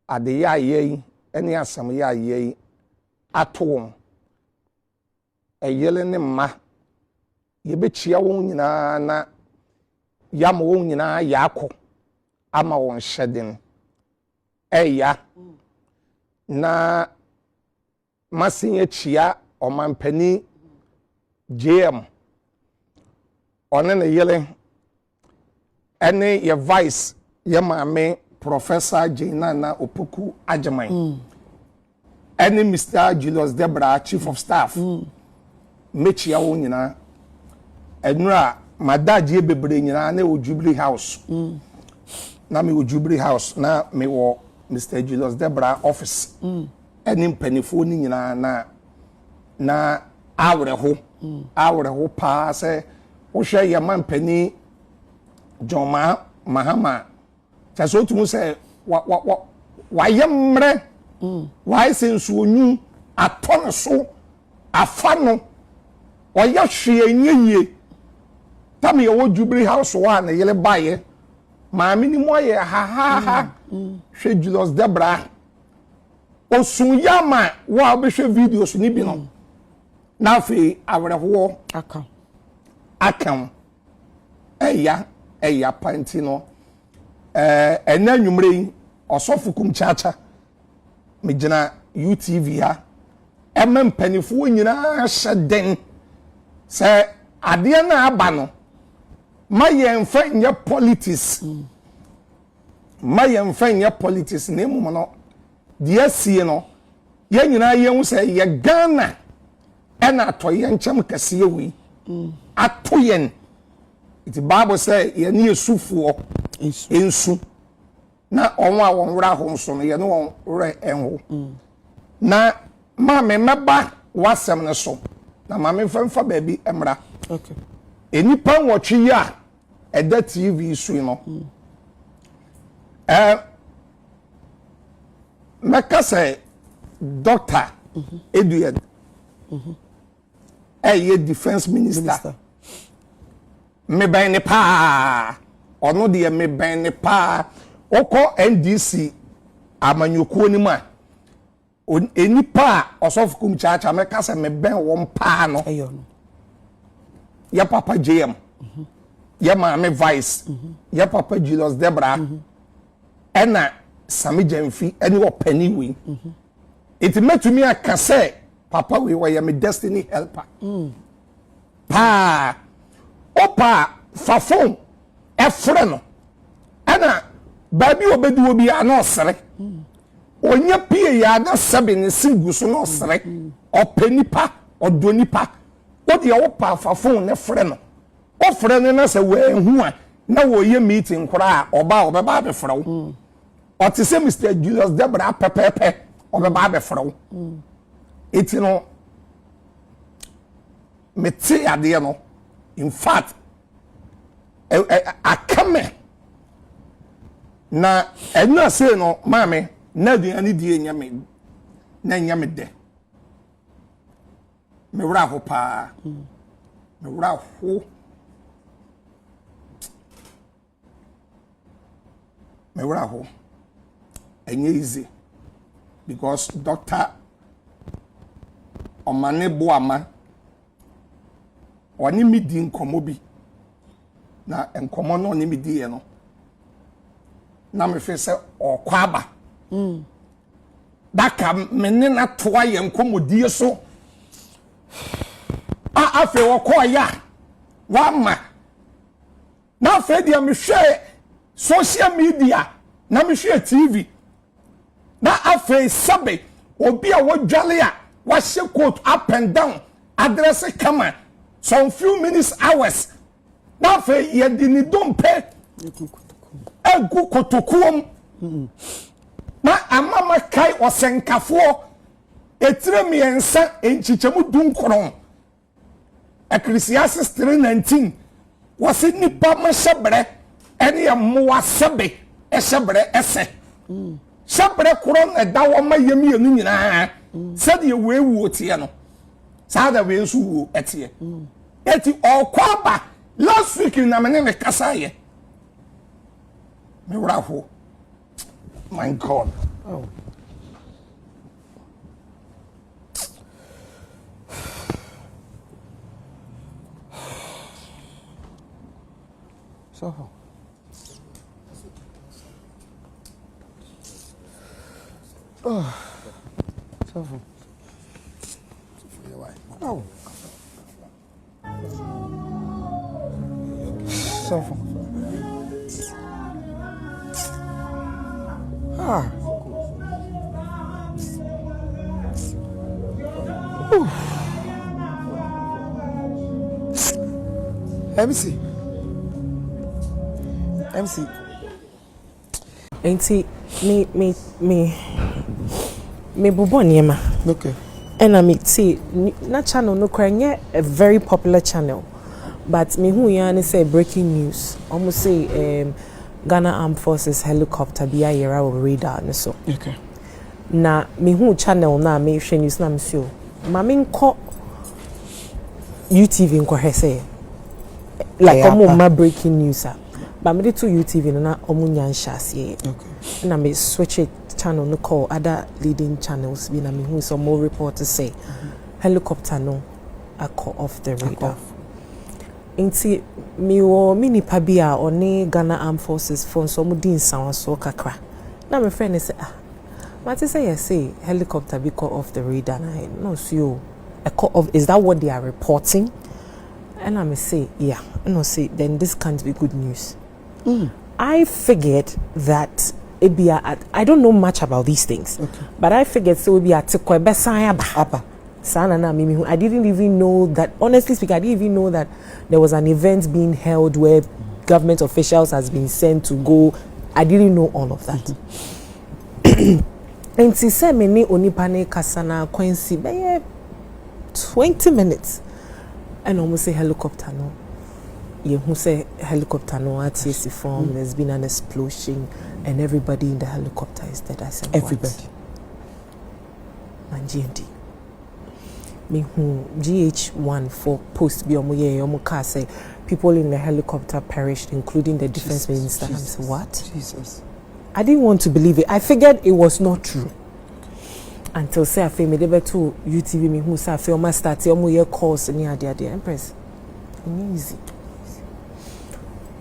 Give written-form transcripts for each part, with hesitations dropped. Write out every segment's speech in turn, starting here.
ade ya ye ene asam ya ye ato eyele ne ma ye bechia won nyina na yam won nyina yakọ ama won hyeden eya na masin chia omampani JM one ne yele ene ye vice ye maame Professor Jina na Opoku Ajaman ene Mr. Julius Debra Chief of Staff mechia won nyina enura madaje bebre nyina na o Jubilee House na me o Jubilee House na me wo Mr. Julius Debra office ene mpanifo ni nyina na awreho pa se wo hwe ye mampani Joma Mahama chaso tumu se wa yemre wa sensu onyu atone so afano oya hwe enye tam ye wo Jubilee House wa na yele baye maami ni mo ye ha hwe Julius Debra osun yama wa obehwe videos ni bi no na fe awreho akam eya panti no ena nwumre osofu Kumchacha me gina UTV ha emempanifo nyina hyeden se ade na aba no ma yemfa nye politics ne mu no de sie no ye nyina ye hu se ye Ghana ena atoye nkyem kase wi atoyen iti Bible say ye ne yesufuo ensu na onwa won wra ho nso no ye ne won re enho na ma me meba wasem ne so na ma me famfa baabi emra okay enipa nwotwe ya eda TV su no meka say Dr. Edward ye defense minister. Me ben ne pa ono de me ben ne pa oko NDC amanyokuo ni ma enipa osofu Kumchacha me kasa me ben won pa no eyo no ya papa JM ya maame vice ya papa Julius Debra ena Sami Jemfi eni wo pani wi it metumi akase papa we ya me destiny helper pa opa fa phone efre no ana baby obedi obi anosre onya pie ya da sabe ne singu so no sre openipa odonipa odi opa fa phone ne frɛ no ofre ne na se we hu a na wo ye meeting kora oba obeba be frɛ wo otise Mr. Julius Debra pepepe obeba be frɛ wo eti no meti ade no in fact akame na ena say no mame na duani die nyame na nyame de me wra ho pa me wra ho enye easy because doctor omane boama oni midi nkomo bi na nkomo no ni midi ye no na me fe se okwaba daka menne na toa ye nkomodie so afe okoya wama na afe dia me hwe social media na me hwe TV na afe sabe obi a wodwale a wa hye coat up and down address kama some few minutes hours na fe ye di ni dompe egu kotokuom na amama kai osenkafo etire miensa enchichemu dunkron Ecclesiastes 3:19 wasi nipa ma shebre ene ya moa sebe shebre ese shebre koron edawo ma yemi enu nyina sade we wu otie no sada we nsu wu etie eti okwaba last week na me kasa ye me wrafo my God Oh. So. Oh. So. Oh. So. Ah. MC. Auntie, me bobo niema. Okay. And I me see na channel no kwenye a very popular channel. But me who yani say breaking news. Almost say Ghana Armed Forces helicopter be a yera or radar and so. Okay. Na me who channel na me share news na me see. Ma me nko UTV nko he like omo breaking news. But me to UTV na omo nyansha see. Okay. Na me switch it channel no call other leading channels be na me who some more reporters say helicopter no a call off the radar. Inti mi wo mini pabia oni Ghana Armed Forces for so mudin sound so kakra. Na my friend say Mati say yes say helicopter be call off the radar na no so a call off, is that what they are reporting? And I may say yeah, no say then this can't be good news. I figured that it be I don't know much about these things. Okay. But I figured so it be at Apa. I didn't even know that, honestly speaking, I didn't even know that there was an event being held where government officials has been sent to go. I didn't know all of that. And she said me onipane kasana Quincy 20 minutes and almost say helicopter no. You who say helicopter no at TSC form, there's been an explosion and everybody in the helicopter is dead. I said everybody. And GND. Me who GH1 for post be omo car say people in the helicopter perished, including the defense minister. I said, what? Jesus. I didn't want to believe it. I figured it was not true. Until say I feel me debe to UTV me who say I feel my start omo ye calls near the Empress. Easy.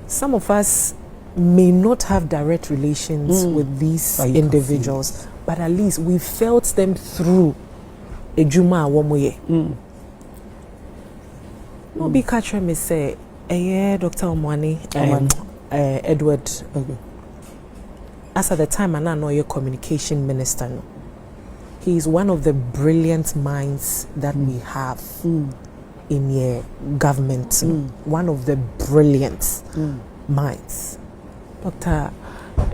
Some of us may not have direct relations with these individuals, but at least we felt them through a Juma Womoye. No be catch me say, Dr. Omwani, Edward. Okay. As at the time, I know your communication minister. No. He is one of the brilliant minds that we have in your government. One of the brilliant minds. Dr.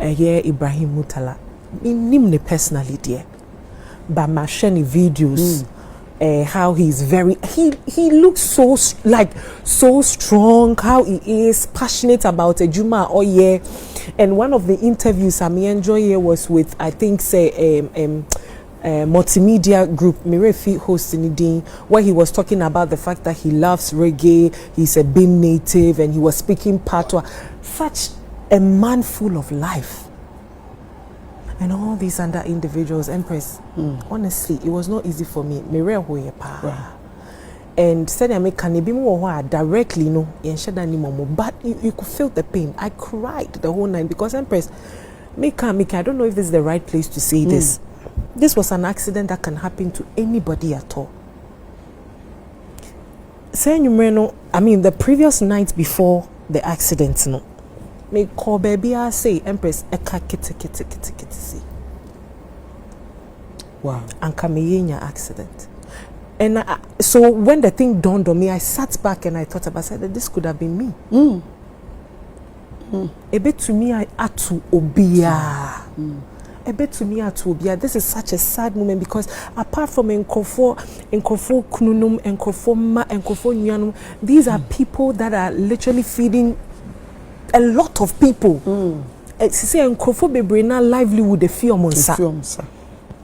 Ibrahim Mutala, me personally dear. But my shiny videos, how he's very, he looks so so strong, how he is passionate about a Juma or yeah. And one of the interviews I enjoy here was with, I think say multimedia group Mirefi hosting it, where he was talking about the fact that he loves reggae, he's a Bin native, and he was speaking patois. Such a man full of life. And all these other individuals, Empress, honestly, it was not easy for me. And said I make can directly no but you could feel the pain. I cried the whole night because Empress, I don't know if this is the right place to say this. This was an accident that can happen to anybody at all. Say the previous night before the accident, no. Me call baby I say Empress eka kiti see. Wow. And Kameyenya accident. And so when the thing dawned on me, I sat back and I thought about said that this could have been me. A bit to me I had to obia. A bit to me I had to obia. This is such a sad moment because apart from Nkofo Kununum, Nkofo Ma, Nkofo Nyanum, these are people that are literally feeding a lot of people. Say Nkofo Bebrina livelihood the fear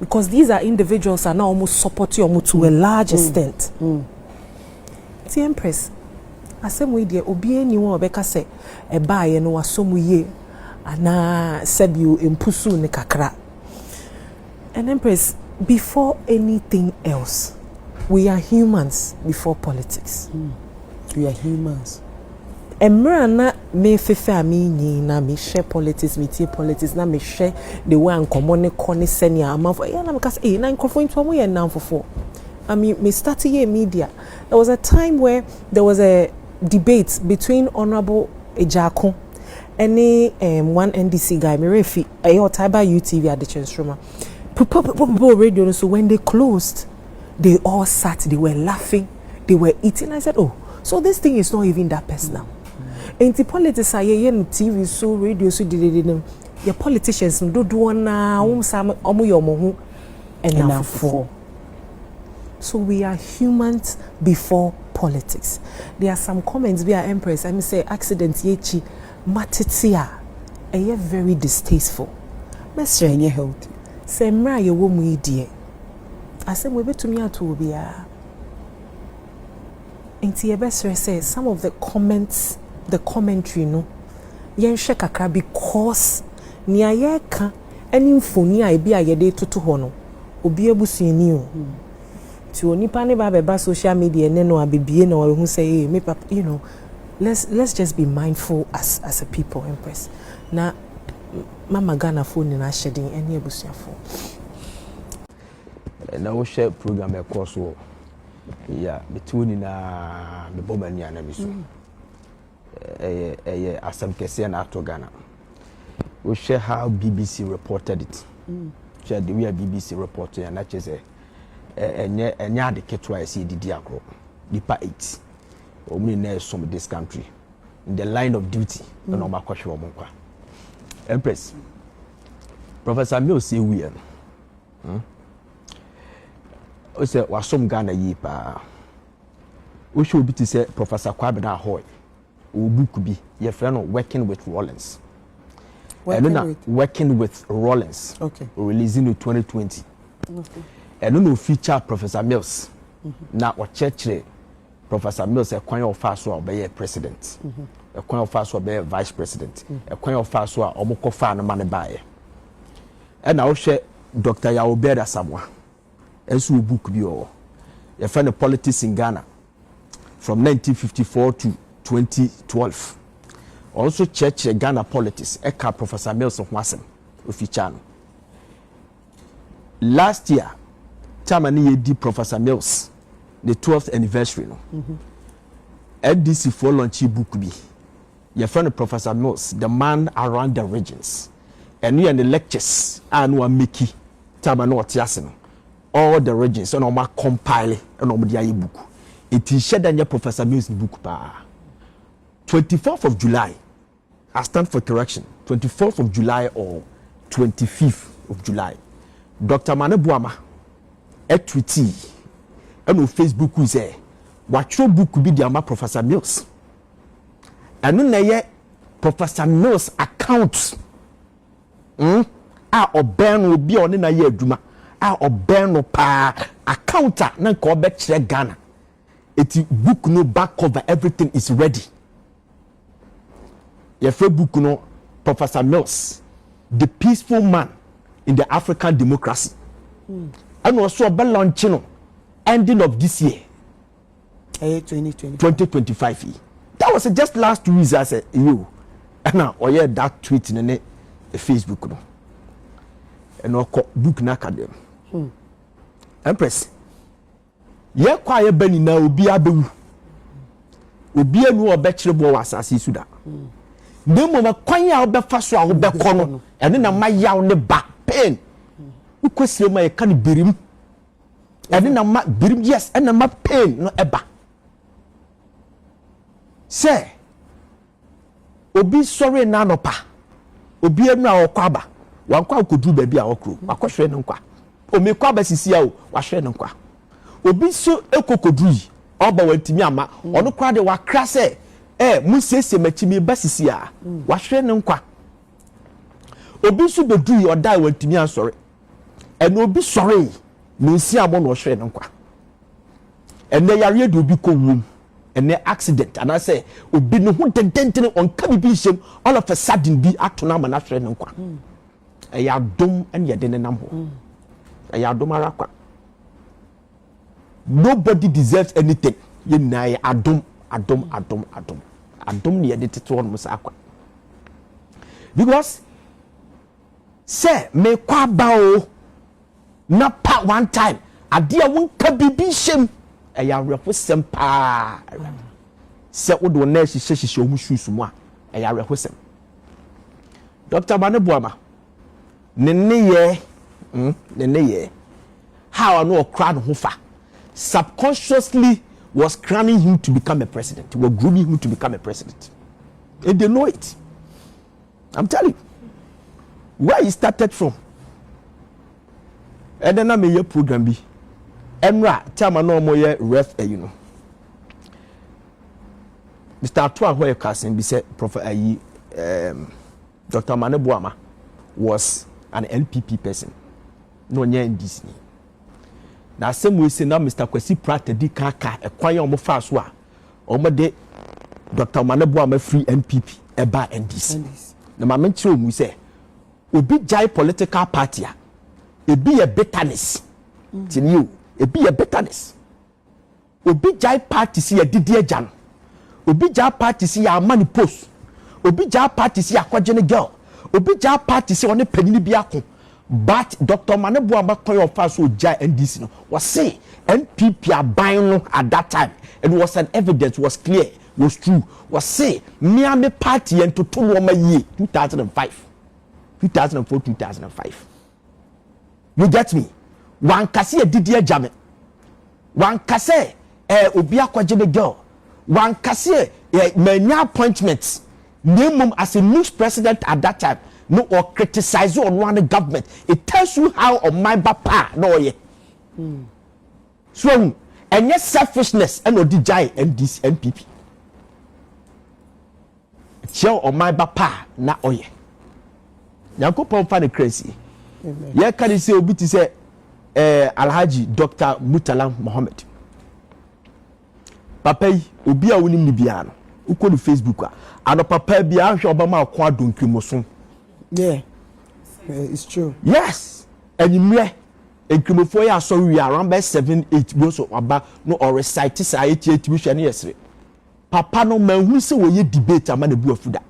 because these are individuals are now almost supporting you to a large extent. The Empress, I say we dear obi anyone obeka say e ba ye no wasomu ye ana sabi you impusu ne kakra. And Empress, before anything else, we are humans before politics. We are humans. Emrana me fefe ami na me share politics, me tie politics, na me share the way and common corner senior amount for na because na nkofo into mo ye now for. I mean, me started here media. There was a time where there was a debate between Honorable Ejako and one NDC guy, Merefi, ayo Taiba UTV at the Chenstroma. Radio. So when they closed, they all sat, they were laughing, they were eating. I said, oh, so this thing is not even that personal. And the politics are TV, so radio, so did your politicians do na and now for. So we are humans before politics. There are some comments via Empress. I mean, say accident yechi matitia. Eye very distasteful. Mesre nye healthy. Say mra ye wo mu idie. I say we betumi ato obia. Enti ebesre say some of the comments, the commentary no. Yen hwe kakra because ni aye ka ani mfoni a ebi ayede toto ho no. Obi abusuani o. To nipa ne ba social media ne no abibie na we hu say me papa, you know, let's just be mindful as a people, Empress. Na mama Ghana phone na shedding any abusuafo. Na wo share program e course wo. Yeah, between na me bomani ana biso. Asam kese na ato Ghana. We share how BBC reported it. Share the way BBC reported and that is enya de ketwa esi didi akro dipa 8 omni na some this country in the line of duty na o makwahwe o monkwa Empress Professor Mills say we o say wasom Ghana yi pa o show bi to say Professor Kwabena Ahoy o book bi your friend working with Rollins working with Rollins, okay, releasing in 2020. Okay. And no feature Professor Mills. Now or church Professor Mills a coin of fast or be a president. A coin of fast or be a vice president. A coin of fast or moko fan money buy. And I share Dr. Yeboah Samoa. As we book bi o. You find the politics in Ghana from 1954 to 2012. Also church Ghana politics. Eka Professor Mills of Wasem feature. Last year, Tamani did Professor Mills, the 12th anniversary. No? NDC for launch book be. Your friend Professor Mills, the man around the regions. And we are the lectures and we Mickey Tamano Tiasino. All the regions and my compile and on the book. It is shared in your Professor Mills book. 24th of July. I stand for correction. 24th of July or 25th of July. Dr. Manebuama tweety and on Facebook who say what your book could be the Professor Mills. And then Professor Mills accounts or Ben will be on in a year Duma or Ben or pa accounta nan ko be chere Ghana. It book no back cover, everything is ready. Your book no Professor Mills, the peaceful man in the African democracy. And also about launching ending of this year. 2025. That was just last 2 weeks. I said, you. And now, that tweet in the Facebook. No. And I book na academy. Empress. Ye kwaye bani na obi abewu. Obi enu obekire bo wasase suda. Nemo ma kwanya obefa so a obekọ no. Ene na mayaw ne ba pain. Ukwesire ma ye kan birim. Ene na ma birim, yes, ene ma pain no eba. Say obi sorry na nopa. Obi enu a okwaba. Wankwa kodu ba bi a okro. Akohwe ne nkwa. O me kwaba sisia o, wahwe ne nkwa. Obi so ekokodui oba wantimi ama ono kra de wakra se musese machimi basisi a wahwe ne nkwa. Obi so bedui odai wantimi ansore eno obi sore no nsi amo no hwe ne nkwa. Ene yare de obi ko wum ene accident and I say obi no hu dententene on ka bi hiem all of a sudden bi atona ma na hwe ne nkwa. Eya dom ene ye de ne nam ho. ɛyɛ adom ara kwa nobody deserves anything yɛ nyinaa yɛ adom ne yɛde tete hɔ nom saa kwa because sɛ mekɔ aba o na pa one time ade a wonka bibi hyɛm ɛyɛ awerɛhosɛm paa sɛ wode wo na hyehyɛ wo mu shoes mu a ɛyɛ awerɛhosɛm Dr. Mane Boama ne ye how no crowd ho fa subconsciously was cramming him to become a president, were grooming him to become a president, and they know it. I'm telling you where he started from. And then I made a program be Emra time no more ref you know Mr. Atwa where casting be said Prophet Dr. Mane Boama was an NPP person. No nya in this. Na same way say now Mr. Kwesi Pratt di kaka e kwan omo fa so a omo de Dr. Mane Boama free NPP e ba NDC. Na ma mentre omu say obi jai political party a e be a bitterness. Tin you e be a bitterness. Obi jai party si e didi agya no. Obi jai party si ya mani post. Obi jai party si akwagene girl. Obi jai party si one panini bi akon. But Dr. Mane Boama koyo fa so jai NDC no was say NPP aban no at that time it was an evidence was clear was true was say me party and to no ma year 2004 2005 you get me one kase didi agame one kase obi akwagene girl one kase many appointments name him as a news president at that time no or criticize on one government. It tells you how on my papa no ye. So and yes selfishness and no DJ and this NPP. Show on my papa na oye. Yanko pomfa crazy. Yeah can say obi to say Alhaji Dr. Murtala Mohammed. Papa yi obi a wonim ni bia no. Uko no Facebook a. Ano papa bia hwe obama akwa donkimoso. Yeah, it's true. Yes, and you may a Kumchacha so we are around by 7-8 goes about no or recite this 88 mission yesterday. Papa no man who say we debate a man a blue of that.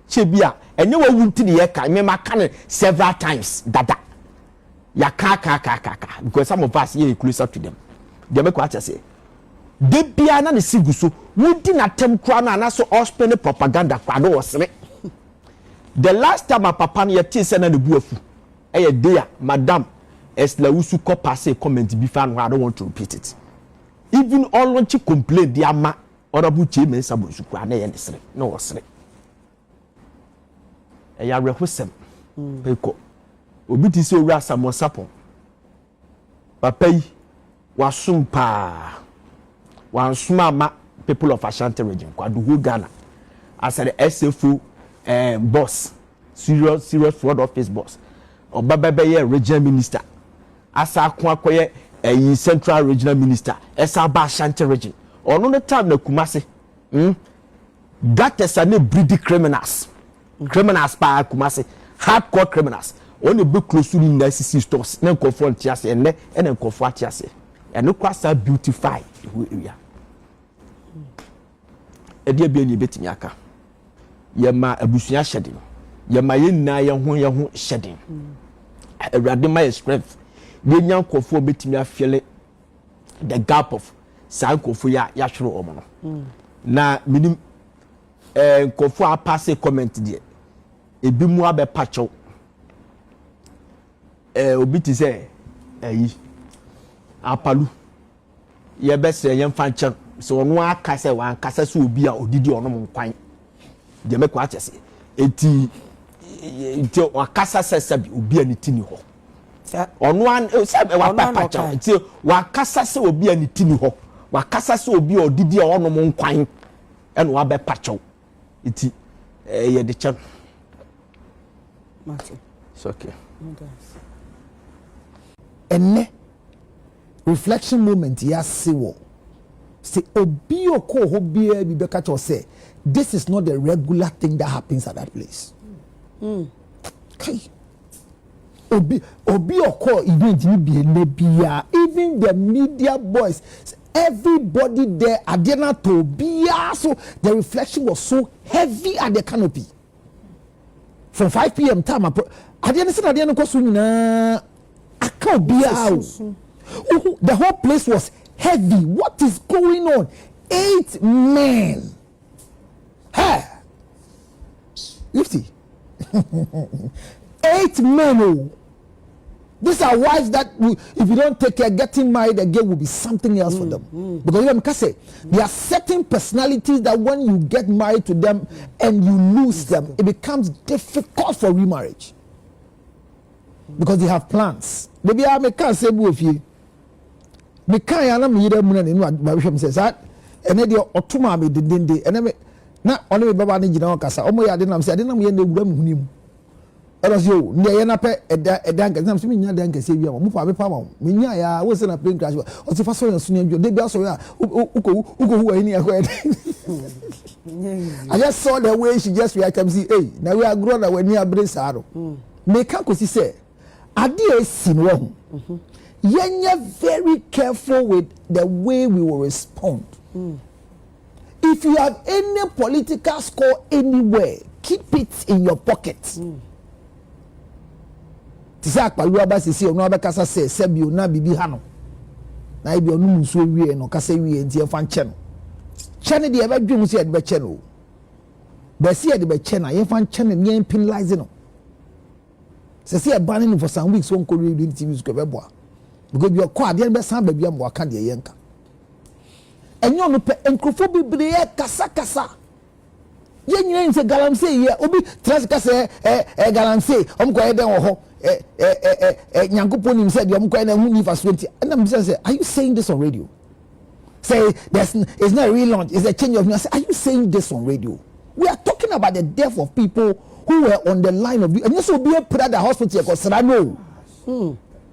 Chebia, and you won't to the air can remember can several times that ya kaka because some of us here closer to them. They make what I say. They be an siguso, we didn't attempt crown and also all spend propaganda crowd was the last time my papa ye tea send the buafu eh dear madam esla usu ko pass a comment before I don't want to repeat it. Even all want to complain the ama honorable chairman sabusu kwa na ye nesre no wasre eh ya rehosem peko obi ti se owura samosapo papa yi wasum pa wansuma ma people of Ashanti region kwa do Ghana as the SFO boss, serious fraud office boss. Or Babaya regional minister. Asa Kwakoye a central regional minister. Esa Ashanti region. Or no time no Kumasi. That is a breedy criminals. Criminals by Kumasi. Hardcore criminals. Only book close to the NCC stores. Then confront Tiase and then confront Tiase. And no cross are beautify the area. A dear be any bit yaka. Yema abusuya shedding. Yema yena ye ho shedding. Awurade my strength. Ye nyan kofo betimi afele the gap of san kofo ya hwere omo no. Na minim kofo a pass comment de. Ebi mu abe pacho. Obi ti say ayi apalu. Ye be se ye mfa nche so no aka se wan kasa so obi a odidi ono mo nkwan. De make what say eti wakasa sesabi obi anitini ho ono an sabe wa papa cha eti wakasa se obi anitini ho wakasa se obi odidi ono mo nkwan eno wa be pacho eti ye de cha Martin it's okay enne reflection moment ya sewo say obi oko ho bia bi be catch say this is not the regular thing that happens at that place. Okay. obi oko event ni bi enebia, even the media boys, everybody there adena to bia, so the reflection was so heavy at the canopy. From 5 p.m. time, adena ko so nyina aka bia. The whole place was heavy. What is going on? 8 men. Hey, Gifty. 8 men. Oh. These are wives that, if you don't take care, getting married again will be something else for them. Because you can say there are certain personalities that when you get married to them and you lose them, it becomes difficult for remarriage. Because they have plans. Maybe I can't say if you. Me kan ya na me yire mu na no abahwem says that ene de otuma me dindinde ene me na one me baba ne gina okasa omo ya de nam say de nam ye na wura me hunim eros yo ne ye na pe eda nka nam so me nya de nka se wi am mu pa me pa ma me nya ya wo se na plane crash o ti fa so na sunu adwo de bia so ya uko hu ani akwa I just saw the way she just reacted say hey na we agro na wani abre saaro me kan ko si say ade esi no ho you're very careful with the way we will respond. If you have any political score anywhere, keep it in your pocket. Tisa akpalu abasi si onu abekasa se sebi ona bibi hano. Na ibi onu muso wie no kasa wie nti e fa nche no. Chene de ebe dwum se e de be che no. Be se e de be che na ye fa nche no ye penalize no. Se se e banning for some weeks won ko read TV ko be boa. Because your quad yen be san baby am waka de yenka enyo no pe enkrofo bibre kasa yen nyina nse galamse ye obi trans kasa galamse omko ye den wo ho nyankopon nim said omko ye na hu ni fa 20 and I'm say are you saying this on radio? Say it's not a relaunch, it's a change of news. Say, are you saying this on radio? We are talking about the death of people who were on the line of and this will be a prayer the hospital because I know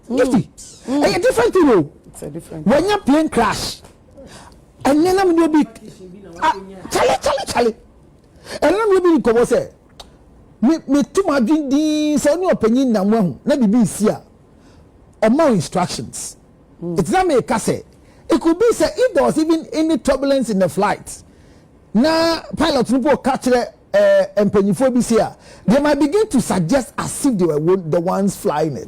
Gifty. A different thing, no. It's a different. When your plane crash, and then I'm going to be Charlie. And I'm going to be come say, me too much in so no opinion na mo na bibi sia or more instructions. It's not me say. It could be say if there was even any turbulence in the flight. Na pilot no catch the they might begin to suggest as if they were the ones flying it.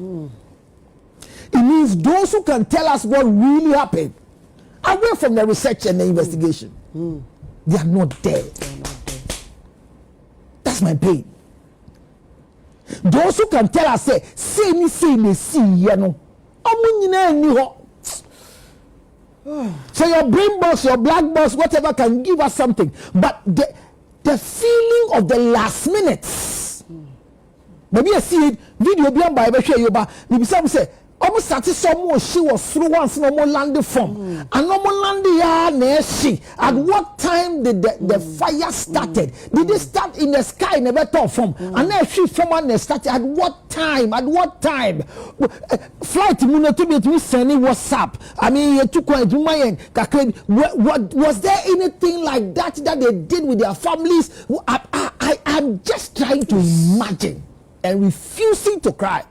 It means those who can tell us what really happened, away from the research and the investigation, they are not there. That's my pain. Those who can tell us, say me, see, you know, so your brain box, your black box, whatever can give us something, but the feeling of the last minutes. Maybe I see it video beyond by Yeboah. Maybe some say. Almost satisfied she was through once no more landing from and no more landing at what time did the fire started? Did it start in the sky in a better form? And then she from and started at what time? Flight to sending WhatsApp. I mean you took to my end. What was there anything like that they did with their families? I'm just trying to imagine and refusing to cry.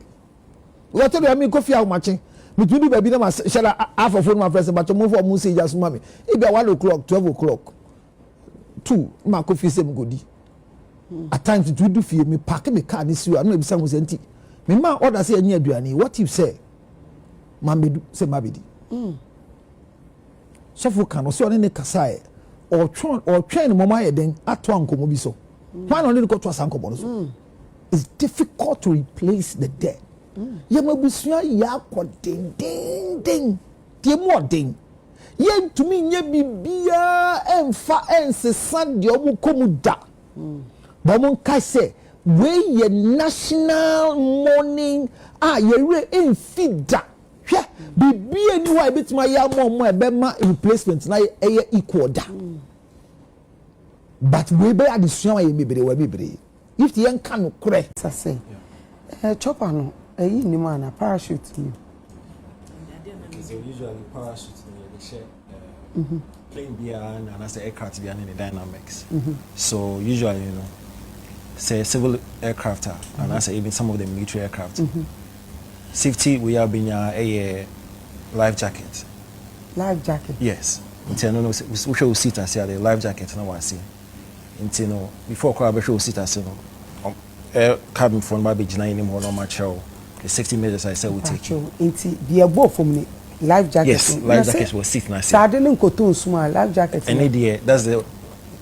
What tell you I mean coffee out matching. Me to do baby na share half of my friends but move for say just mommy. It be 1 o'clock, 12 o'clock. 2 my coffee same godi. At times it do feel me park me car this you I know be some empty. Me ma order say any aduane. What if say mambe say mabedi. So for can so ne kasa or train mama ye den ato ankomo bi so. Why not go to asankomo so? It's difficult to replace the dead. Yemabusua ya kwa ding tie mo ding ye tumi nye bibia emfa ensesa de omu komuda ba mon kai say we ye national mourning ye re enfida hwe bibia ni wa betima ya mo ebe ma replacement na ye equal da but we be adesua ye mebere if the yan kan kure say chopper no ayi ni man a parachute ni so usually parachute they share plane beer and as aircraft beer in the dynamics so usually you know say civil aircraft and as even some of the military aircraft safety we have been a life jacket. Life jacket. Yes. Until no, we show sit as the life jacket. No, I see. Until no, before crowd show sit as no, cabin phone baby jina anymore no much show. The safety measures I said we take. Into the above from the life jacket. Yes, life jacket was sit na. So I didn't go to small life jacket. And idea that's the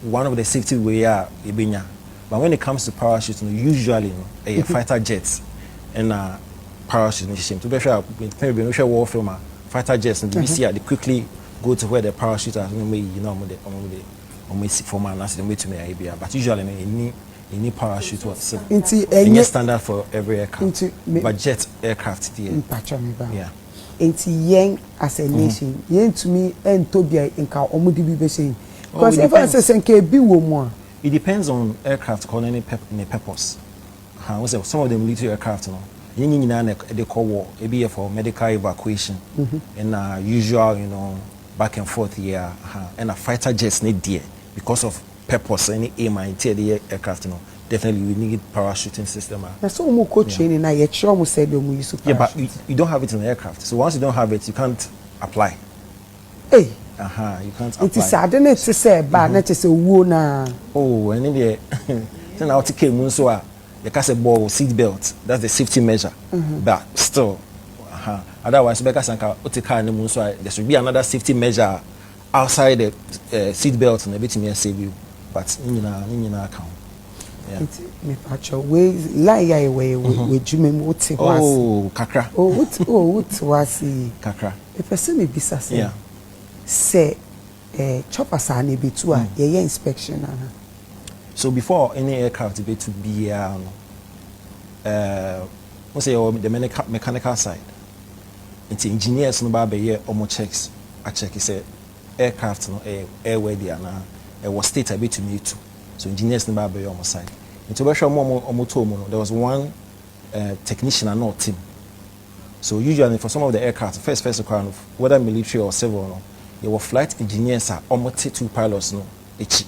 one of the safety we are ibinya. But when it comes to parachute, usually a fighter jets and parachute system. To be sure, maybe no sure war film fighter jets and see they quickly go to where the parachute are. You know, on my for my last the way to me idea. But usually, any parachute was any standard for every aircraft. But jet aircraft, yeah. It's young as a nation. Young to me and Tobia in car omudi be saying. Because if I say be more. It depends on aircraft calling any purpose. Some of the military aircraft, they call war. It be for medical evacuation and usual, back and forth here. And a fighter jets need there because of purpose. Any aim and tear the aircraft, definitely we need parachuting system. That's all more coach training. I yet sure said you use. Yeah, but you don't have it in the aircraft. So once you don't have it, you can't apply. Hey. You can't apply. It is sad to say, but not to say wona. Oh, and in the then I'll take a the castle ball seat belt. That's the safety measure. But still, otherwise, because there should be another safety measure outside the seat belt and a bit may save you. But in account. Yeah. Me patch away lie away with you what it was. Oh, kakra. What was kakra. If I see me bisa say. Yeah. Say chopper sani be to a inspection. So before any aircraft be to be what's say the mechanical side. It's engineers no ba be here omo checks. I check say aircraft no airworthy and was state a bit to me too. So engineers no ba be omo side. Into be sure omo to no there was one technician and not team. So usually for some of the aircraft first requirement whether military or civil no there were flight engineers are almost 2 pilots no each.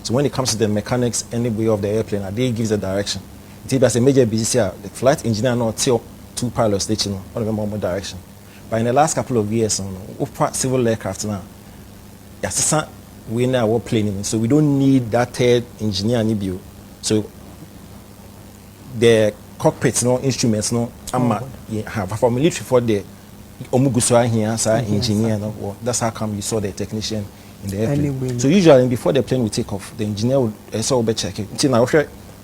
So when it comes to the mechanics anybody of the airplane they give the direction. It is a major business here. The flight engineer not tell 2 pilots they know all of them more direction. But in the last couple of years civil aircraft now yes we now we're planning so we don't need that third engineer anybody. So the cockpits no instruments no have for military for the omuguswa here engineer no well, that's how come you saw the technician in the airplane. Anyway. So usually before the plane will take off the engineer will be checking until now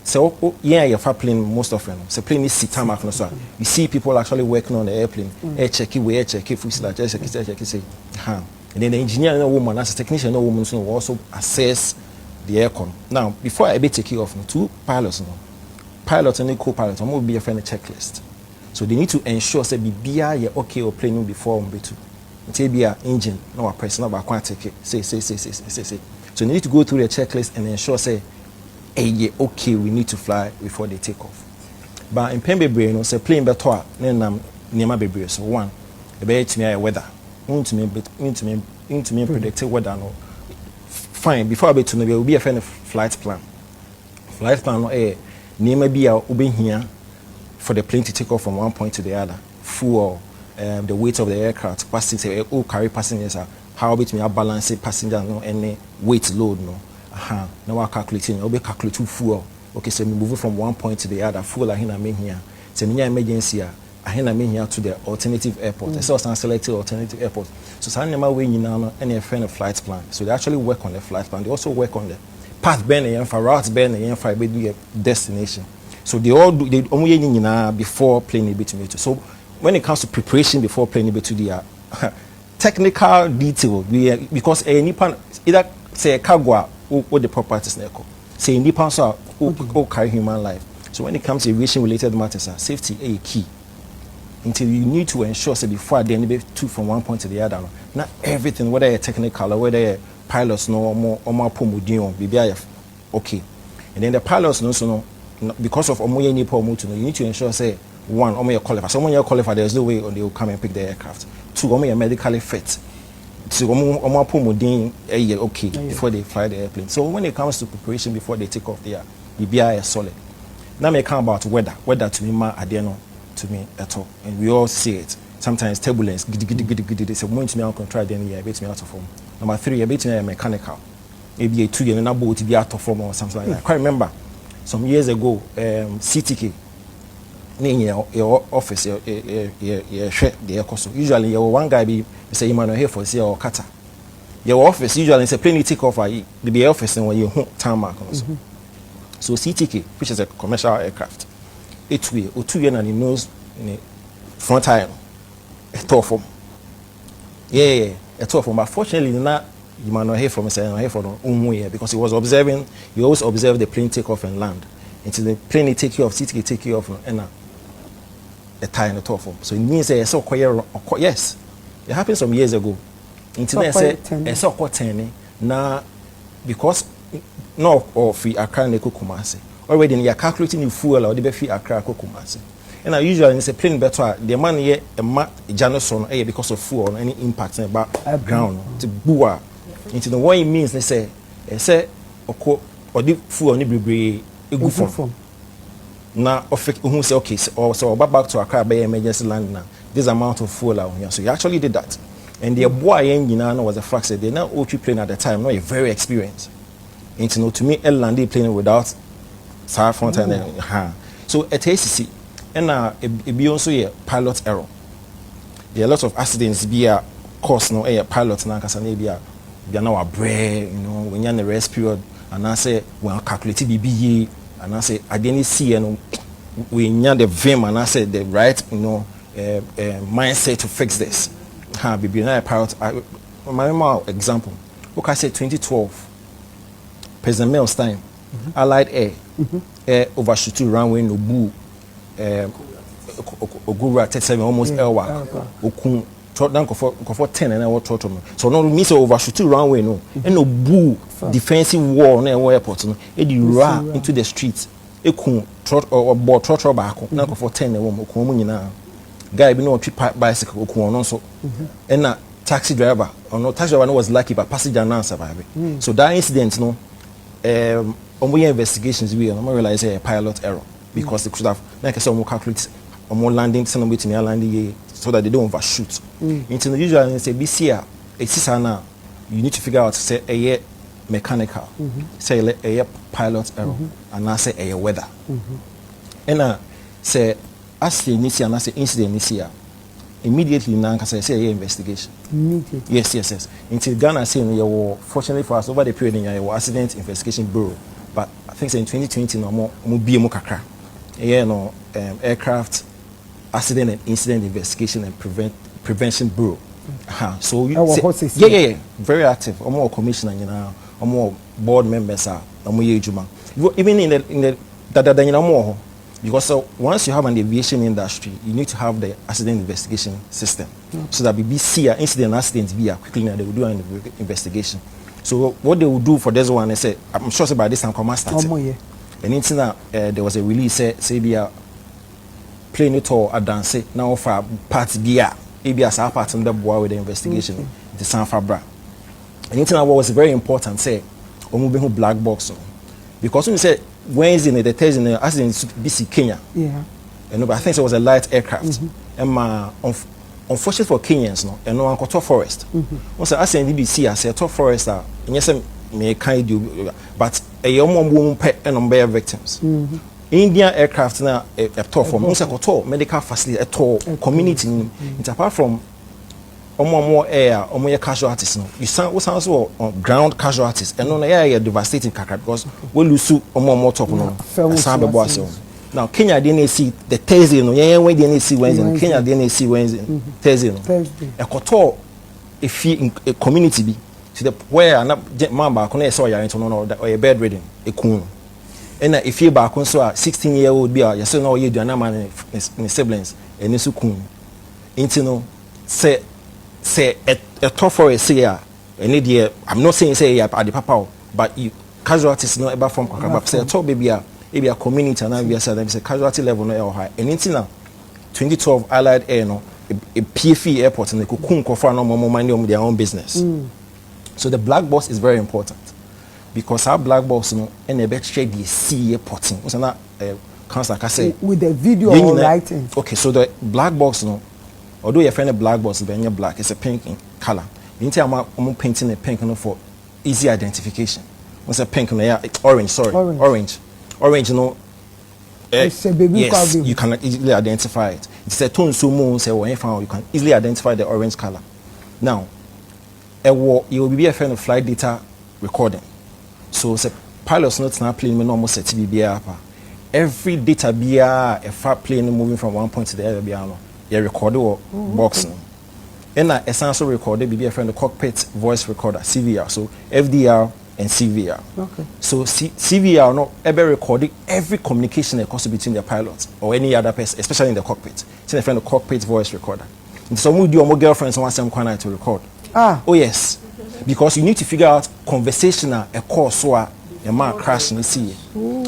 so yeah your plane most often so plane is sit time no so you see people actually working on the airplane check fuselage check say and then the engineer no woman as a technician no woman so will also assess the aircon. Now before I be taking off 2 pilots pilot and co-pilot will be a friend checklist. So they need to ensure say BBI you okay or plane before B2. Until be a engine no a person no back take it. Say. So they need to go through the checklist and ensure say hey okay we need to fly before they take off. But in Pembe brain say plane better then near bebre so one the be to me weather. Into me predict weather no. Fine before I be to know will be a friend flight plan. Flight plan no near be a ube here for the plane to take off from one point to the other. Fuel, the weight of the aircraft, passengers, all carry passengers. How bit me a balance passenger no any weight load no. Now I calculating. I'll be calculating fuel. Okay, so we move from one point to the other. Fuel I mean here. So near emergency I mean here to the alternative airport. I saw some selected alternative airport. So some never way you know any friend of flight plan. So they actually work on the flight plan. They also work on the path burning for routes burning for a destination. So they all do they only before plane to so when it comes to preparation before plane to the technical detail because any pan either say a cargo or the properties say in the so or carry human life. So when it comes to aviation related matters safety a key until you need to ensure say before they need to from one point to the other. Not everything whether a technical or whether a pilots no or more pomodion BBIF okay. And then the pilots no because of omoye ni po mutu you need to ensure say one omoye qualified someone you qualified there's no way they will come and pick the aircraft. 2 omoye medically fit. So omo pomodin okay before they fly the airplane. So when it comes to preparation before they take off the BBI is solid. Now me come about weather to me ma ade no to me at all, and we all see it. Sometimes turbulence, they say, "Going to me out control then yeah, beat me out of form." Number 3, I beat me mechanical. Maybe a 2 year and able to be out of form or something like that. I quite remember some years ago, CTK, in your office, usually your one guy be say you here for say or cutter. Your office usually is a plane take off the office and when you home tarmac also. So CTK, which is a commercial aircraft, 8 way or 2 year and he knows in the front tire a tough form. Yeah, a tough form. But fortunately not you might not hear from us and hear from way because he was observing, you always observe the plane take off and land. Until the plane take you off, CTK take you off and a tire in the top form. So it means a so yes. It happened some years ago. Until I said a so quite 10 now because no or free Accra ne Kumasi. Already you are calculating the fuel or the free Accra Kumasi. And I usually it's a plane better the man here a Janison because of fuel or any impact about ground to bua. Into the what it means they say or the fuel only be a good form. Now who say okay so back to Accra by emergency land now. This amount of fuel out here. So you actually did that. And the Yeboah engine was the fact that they're not OP plane at the time, not a very experienced. And to me, landed plane without South front and so at ACC, and it be also a pilot error. There are a lot of accidents be a cause no a pilot now because maybe are now a break, when you're in the rest period, and I say well calculated BBE, and I say I didn't see and we near the vim and I said the right mindset to fix this. Be a pilot. My example. Look, I said 2012. President Mills time. Allied Air overshoot runway no boo. Ogura 37 almost Elwa. Okun down for 10 and I was told me. So no miss overshoot runway no. And no boo defensive wall near airport no. It ra into the streets. Ekun or board trotro back. Now for 10 and one okun guy be no trip bicycle okun so. And taxi driver or no taxi driver was lucky but passenger now survive. So that incident no on my investigations we realize a pilot error because they could have like I said more calculate or more landing send them to me landing so that they don't overshoot. Into the usual say be here it's now you need to figure out say a mechanical say a pilot error and I say a weather and say as the initial and as the incident initial immediately now can say a investigation. Immediately. Yes. Until Ghana saying you fortunately for us over the period in your accident investigation bureau. But I think in 2020 no more be more kakra. Aircraft accident and incident investigation and prevention bureau. So you say, very active. More commissioner, more board members are even in the more. Because once you have an aviation industry, you need to have the accident investigation system. So that BBC incident accidents be quickly they will do an investigation. So what they will do for this one, they say, I'm sure by this time come started. And it's there was a release say be a plane it all a dance now for part B ABS our part in the boy with the investigation the San Fabra. And it's what was very important say moving black box because when you say Wednesday the Thursday the accident BC Kenya. But I think it was a light aircraft. And unfortunately for Kenyans no and no uncle forest. Once I say BBC I say top forest and yes me kind do but a young pet and bear victims. Indian aircraft now a top form once I medical facility at all community it's apart from more air or more casualties no you sound what's also on ground casualties and on the air devastating kakra because we lose more top no now Kenya didn't see the Thursday no we didn't see Wednesday Kenya didn't see Wednesday Thursday no a koto if a community be to the where na man back on so ya into no or a bedridden e kun and if you back on so 16-year-old be you say no you do na man in siblings and so kun into no say a tough for a say and I'm not saying say at the papa but you casualties no ever from kakaba say top baby a community and we say casualty level no high and into now 2012 Allied Air no a PFE airport and they could kun for no more mind on their own business. So the black box is very important because our black box no and a bet share the sea airporting. So now Council, like I say, with the video yeah, or writing. Okay, so the black box, no, although your friend a black box, but you're black, it's a pink in color. You need I'm painting a pink, for easy identification. What's a pink? Yeah, orange. Sorry, orange. You know. It's a baby yes, carving. you can easily identify it. It's a tone so moon say when you can easily identify the orange color. Now, you will be a friend of flight data recording. So it's a pilot's not now plane when almost a TBBR. Every data be a far plane moving from one point to the other. You record or box. And a essential recorder be a friend of cockpit voice recorder CVR. So FDR and CVR. Okay. So CVR no ever recording every communication that occurs between the pilots or any other person, especially in the cockpit. It's a friend of cockpit voice recorder. And some would do more girlfriends want some kind to record. Oh yes, because you need to figure out conversational a course so a man crash and see.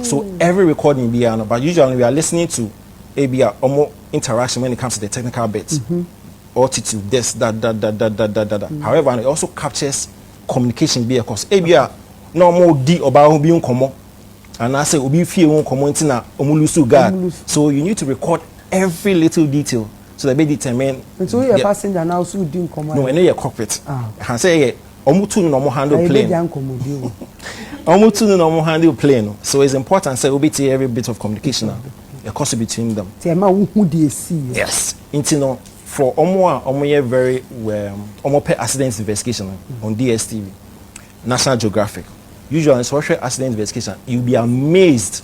So every recording be but usually we are listening to ABR or more interaction when it comes to the technical bits. Altitude, this, that. However, it also captures communication be because ABR no more D about who be common. And I say ubi feel community na omulusu guard. So you need to record every little detail so that be determine. And so you're passenger now so doing command. No, and your cockpit. I say omutu no more handle plane. Omutu no more handle plane. So it's important say we every bit of communication a course between them. Yes. Intino for omo very omo pay accident investigation on DSTV, National Geographic. Usually, in social accident investigation, you'll be amazed.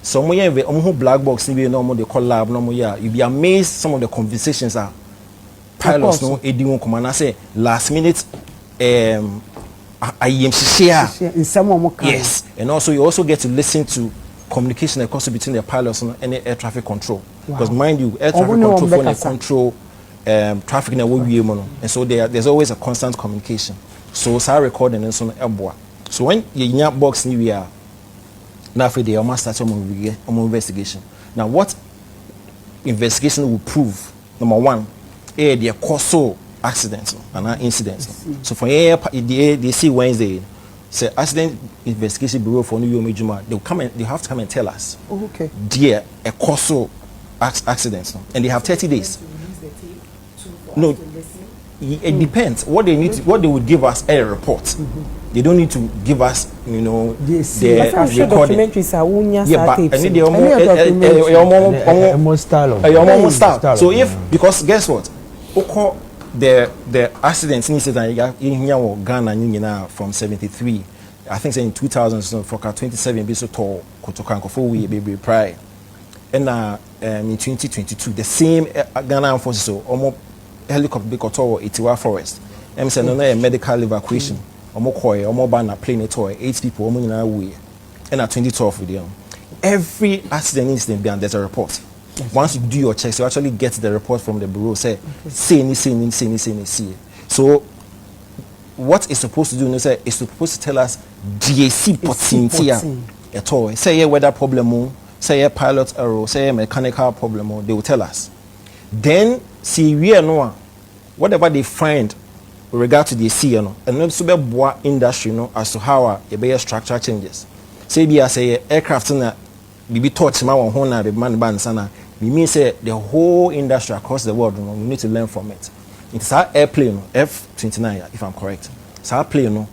Some omo black box, maybe no they call lab, no you'll be amazed. Some of the conversations are pilots no ediwon command. I say last minute, I am share. Yes, and also you also get to listen to communication that comes between the pilots and the air traffic control. Because mind you, air traffic control traffic na and so there's always a constant communication. So I recording and so Yeboah. So when you box we are now for the almost start investigation. Now what investigation will prove? Number one, the causal accidents and incidents. So for they see Wednesday, say accident investigation bureau for New York Major, they have to come and tell us. Oh, okay. Dear, a causal accidents, and they have 30 days. No, it depends. What they need, what they would give us a report. They don't need to give us, the recording. Documentaries are yeah, but I need the style. So if because guess what, the accidents in Ghana from 73, I think in 2000 so for 27 be so tall kotokanko for we baby prior, and in 2022 the same Ghana forces so almost helicopter be koto Itiwa forest. I'm saying no a medical evacuation. Omo ban plane toy 8 people omo nyina we and at 2012 with them. Every accident incident behind there's a report. Yes. Once you do your checks, you actually get the report from the bureau. Say any. So what is supposed to do is it's supposed to tell us DAC potential at all. Say a weather problem, say a pilot error, say a mechanical problem, they will tell us. Then see we are no whatever they find with regard to the sea, and then super boa industry, as to how a structure changes. Say be as a aircraft na be taught my one na be man ban sana. We mean say the whole industry across the world, we need to learn from it. It's our airplane, F-29, if I'm correct. It's our plane,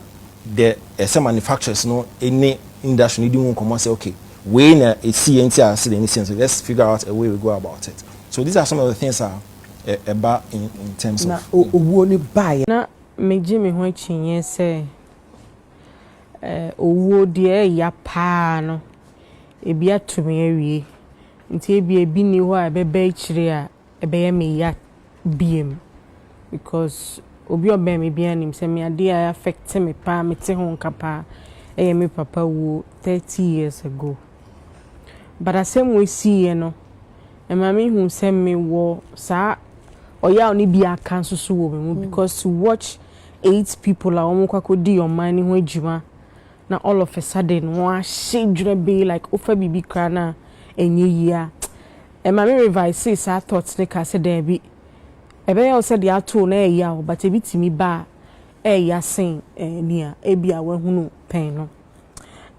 some manufacturers, any industry need to come and say, okay, when a CNT accident, so let's figure out a way we go about it. So these are some of the things about in terms of. Na me Jimmy ho chinye say owo de ya pa no ebi atumi awie nti ebi ni ho a bebe chire a ebe me ya biem because obi obe me bia nim say me ade affect me pa me te ho nkapa me papa wo 30 years ago but asem we see no mama hu say me wo sa oya oni bia kan so wo me because to watch 8 people la omo kwakodi your mind ho adwuma na all of a sudden one shade be like ofa bibi kra na enye yia mama revise sa thoughts ne ka say there be ebe ya said ya to na ya but e bitimi ba ya sen nia e bia wa hunu pen no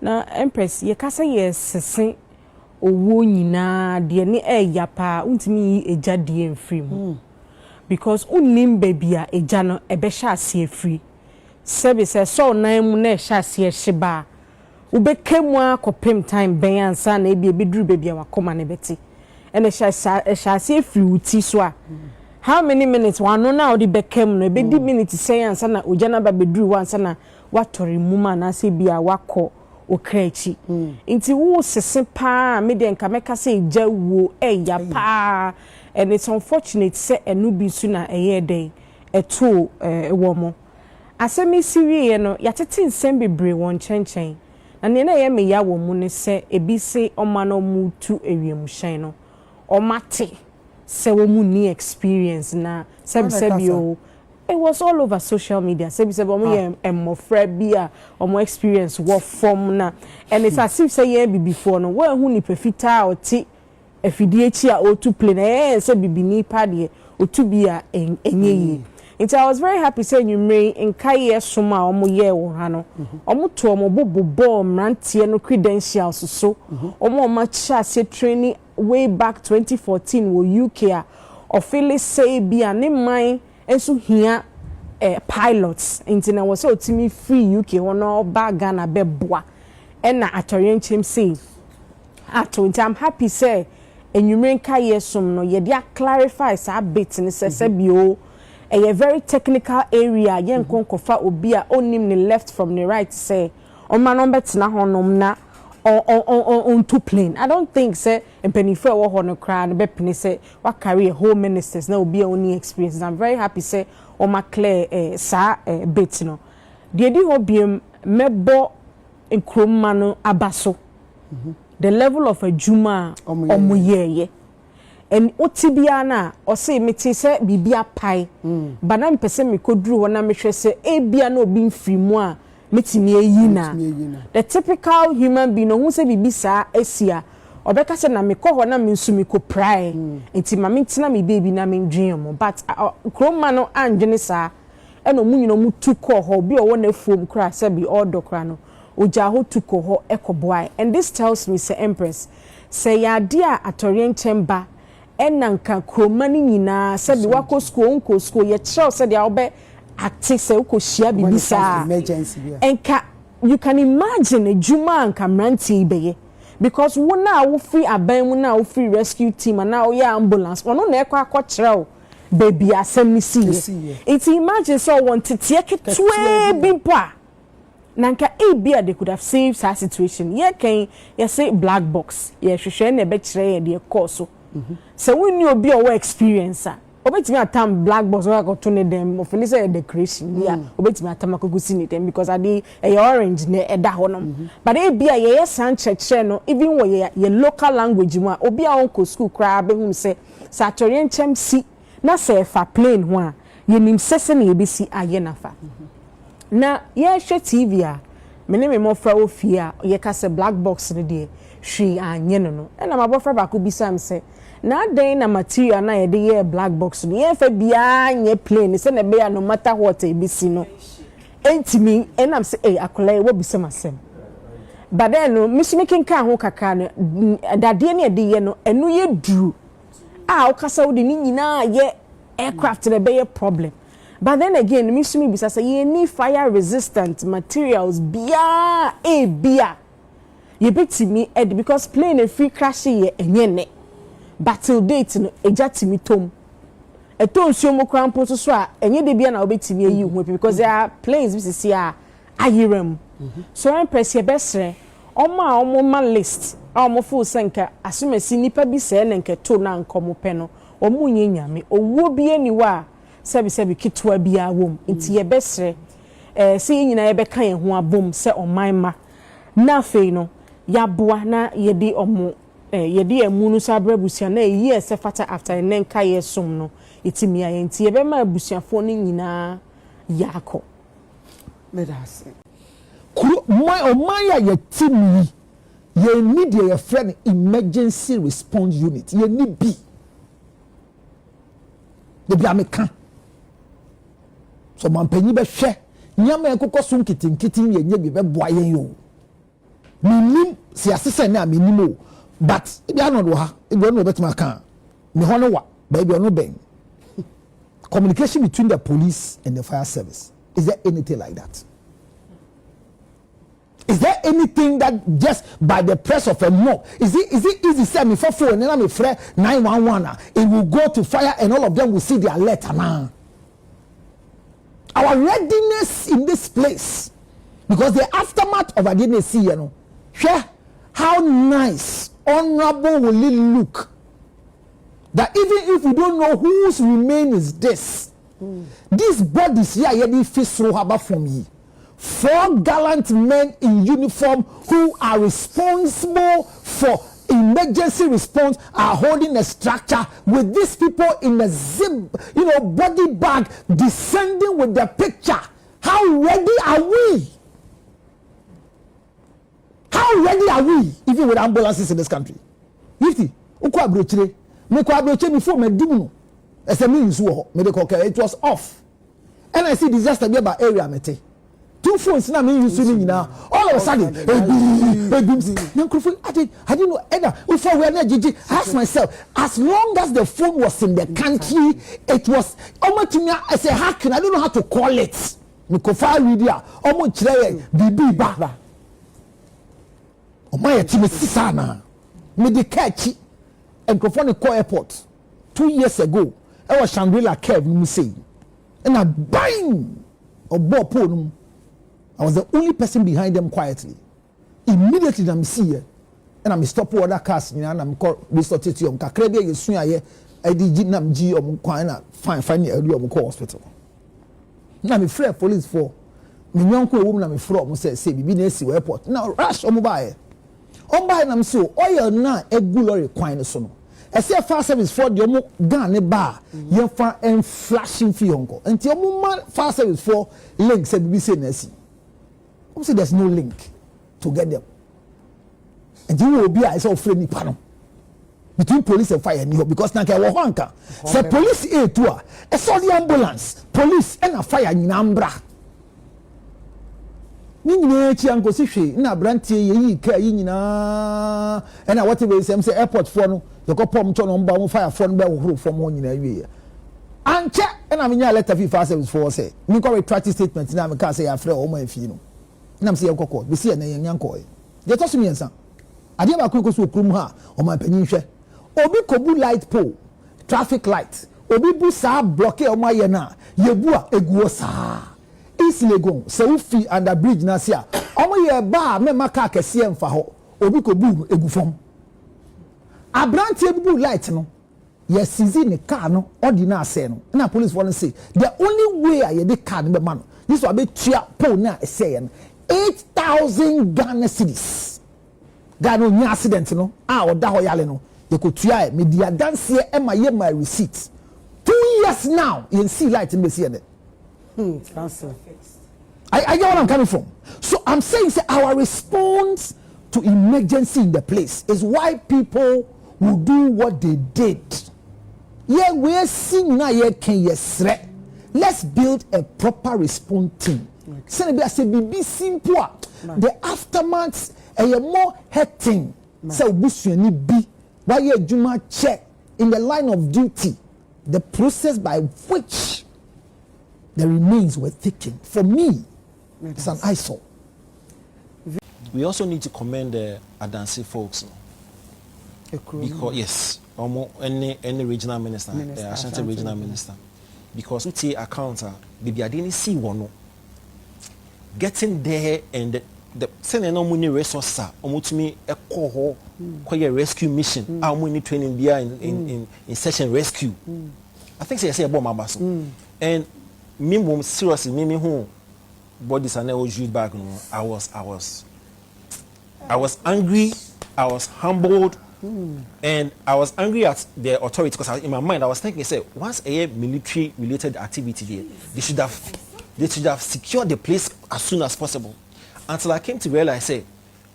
na Empress ye ka say yes sen owo nyina de ne eya pa untimi eja de mfiri mu because unnim baby a eja no ebehya ase afiri sebe se so nan mu na ehya ase ehyiba ubekemu akopem time ben ansa na ebeduru baby a wakoma ne beti ene ehya ase afiri uti so a how many minutes one no na odi bekem no ebedi minutes say ansa na oja na ba beduru ansa na watori muma na se bia wako okrachi inti wo sese pa me de nka meka say eja wo eya pa and it's unfortunate say enu bi su na eye den eto ewo mo asemi siwie no yatete nsem bebre won chenchen na ne na ye me ya wo mu ne se ebi se oma no mu tu ewiem hyen no omate se wo mu ni experience na sebio it was all over social media sebio mo ye emofra bia omo experience wo form na and it's as if say ye be before no wo hu ni pefita oti efidie chi a otu play na se bibini pa de otu bia enye It I was very happy saying you may in Kaye Soma or Moye or Hano, or Mutu or Bobo, Mantia no credentials so, or more much as training way back 2014 will UK or Phyllis say be an in mine and so here pilots into I was so to me free UK or no bagana beboa and na atorian chim say I'm happy say and you may Kaye Som no ye dia clarify sa bit and say bio. A very technical area yen konkofa obi a onim ne left from the right say on man on betina honom na on to plane. I don't think say empenifo wo ho no kra no be pene say wa carry a whole ministers na obi a only experience. I'm very happy say o ma clear sa bit no de di ho biem mebo enkroma no abaso the level of a juma omoyeye and otibia na o say meti se bibia pai bana mpese me koduru wona me hwe se ebia na obi mfiri mu a metimi eyi na the typical human being who say bibi sa asia obeka se na me ko ho na me nsu me ko prai enti ma me tina me baby na me dwen mo but kroma no anjene sa eno mu nyino mu tu ko ho bi o wona fom kra se bi order kra no oja ho tu ko ho ekoboai and this tells me say Empress say ya dia atorien chamber enanka kromani nyina sabi wako school ye tell said ya obe acti se uko shia bibisa enka you can imagine a juma anka mranti beye because wona wo free aban mu na wo free rescue team na wo ya ambulance ono na ekwa akọkyerɛ baby asem ni see it imagine so want to take it to bimpa nanka ebia they could have saved that situation ye kan ye say black box ye hwehwɛ na be kyerɛ ye de course so we knew be our experience obetimi atam black box we go to them of say decoration yeah obetimi atam akogusi ni them because ade orange na eda honom but e bia ye san chekche no even wo ye local language mu obi a onko school kra be hu say satorian chem si na say fa plane ho a ye nim sese na ye be si aye na fa na ye hwe TV a me mo fra ofia ye ka say black box ni de hwi anye no na mabofra ba ko bisam say na den na material na ye de ye black box no ye fa bia nye plane se na be ya no matter what e bisi no entimi enam se akola e wo bisam asem but then no miss making kan ho kaka no dade na de ye no enu ye duru o kasa wo de ni nyina ye aircraft na be ye problem but then again miss me bisa say ye need fire resistant materials bia bia ye betimi because plane free crash ye enye ne battle date no ejatimi tom etonsuo mo krampo so a enye de bia na obetimi ayi hu because there are planes bi sisi a ayiram so Empress ye besre omo ma list omo full senka asumasi nipa bi se na nketo na nkomo pe no omo nyanyame owo bi aniwa sebi kitwa bia wom nti ye besre se nyina ye beka ye ho abom se oman ma na fe no Yeboah na ye di omo yedi emunu sabra busia na eyi se fata after nenka ye som no etimi aye nti ye be ma busiafo no nyina yakọ medase kuro my ya timi ye need your friend emergency response unit ye need be de bia meka so man panyi be hwe nyama ekokọ so nkitinkitin ye nye bi be boa ye yo minim si asese na minim o but if Arnold wa if you no bet my can me hono wa baby no ben communication between the police and the fire service, is there anything like that? Is there anything that just by the press of a mob, is it easy say me for phone and then I'm a friend 911 it will go to fire and all of them will see their letter now? Our readiness in this place, because the aftermath of Adenesi, you know, share how nice, honorable will it look that even if we don't know whose remain is this, these bodies here, yeah, feel so harbor from me. 4 gallant men in uniform who are responsible for emergency response are holding a structure with these people in a zip, body bag descending with the picture. How ready are we? How ready are we even with ambulances in this country? Gifty, uko abrochire, me ko abrochire before me dimu. SME nsuo medical care, it was off. And I see disaster be about area mete. 2 phones na me use ni nyina. All of a sudden, I didn't know either. Before we are not GG, I asked myself, as long as the phone was in the country, it was I say hacking. I don't know how to call it. Me ko file media, bibi ba. My team is sana. Me de catch and microphone call airport 2 years ago. I was Shangri-La Kev no say. And I bang or ball phone. I was the only person behind them quietly. Immediately I'm see here and I'm stop other cars, and I'm call restore to you. Kakrebia you soon here. I did nam G or Mukwana find the area of call hospital. Now I'm afraid police for me young woman I'm from say be near airport. Now rush on mobile. On by them so oil na a glory quine so. I say fire service for the gun bar, your far and flashing for uncle. Until your fire service for links and be saying, I say there's no link to get them. And you will be a friendly panel between police and fire because now I want say police a tour, a saw the ambulance, police and a fire in Ambra. Ninchi uncle Sishi, na branti ye ka yina, and I whatever say airport for no, you go pom ton on bound fire front bell from 1 year. And check, and I'm in your letter fee service for say, me go retract statement, now I can't say after all my fee. Nam say Yoko, we see a young coy. They toss me, sir. I did about Kuku Kumchacha on my peninsula. Obi Kobu light pole, traffic light, Obi Busa blockade on my yana, Yeboah Eguosa. East Legon, Saufi and the bridge Nasia. Omo ye bar, me maka kesiem for ho, Obi Kobu Egufom. A brand table light no. Yes, is in a car no, ordinary say no. Na police want to say the only way I the car the man. This will be chia pole na saying 8,000 Ghana cedis. Ghana no accident no. Or da hoyale no. You could try media dance here and my receipt. 2 years now, you see light in the CNN. I get what I'm coming from. So I'm saying say our response to emergency in the place is why people will do what they did. Yeah, we're seeing now let's build a proper response team. Be simple. The aftermath more hurting. So we be why you check in the line of duty the process by which the remains were taken. For me, it's an eyesore. We also need to commend the Adansi folks. Because yes, almost any regional minister, Ashanti regional minister. Because we take account baby I didn't see one getting there and the sending no money resources to me a call rescue mission. Our money training in search and rescue. I think say about my bass. And me seriously me who bodies are never used back. I was angry. I was humbled. And I was angry at the authorities because in my mind I was thinking, say, once a military related activity there, they should have secured the place as soon as possible. Until I came to realize, say,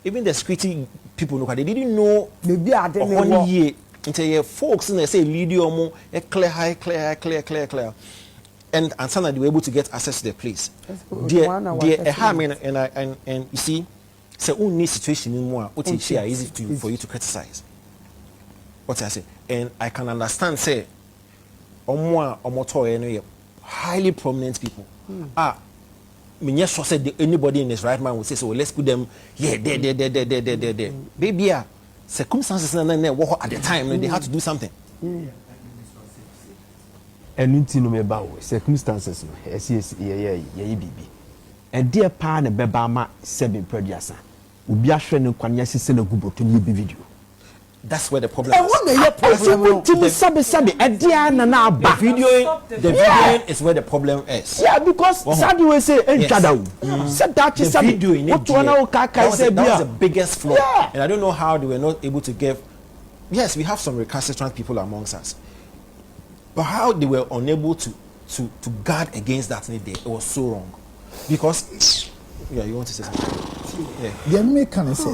even the security people they didn't know one year until folks and they say lead clear. And suddenly they were able to get access to the place. And you see, it's a only situation in more easy for you to criticize. What I say, and I can understand say omo highly prominent people. Me sure said anybody in his right mind would say, so let's put them there. Baby, circumstances at the time they had to do something. And you know me about circumstances. Yes, baby. And dear pa na beba ma seven producer. Ubi ahwe ne kwanya sese na gubo to ni video. That's where the problem is. The video is where the problem is. Yeah, because Sadi will say, that was the biggest flaw. Yeah. And I don't know how they were not able to give. Yes, we have some recalcitrant people amongst us. But how they were unable to guard against that, it was so wrong. Because, yeah, you want to say something? Yeah. The American say,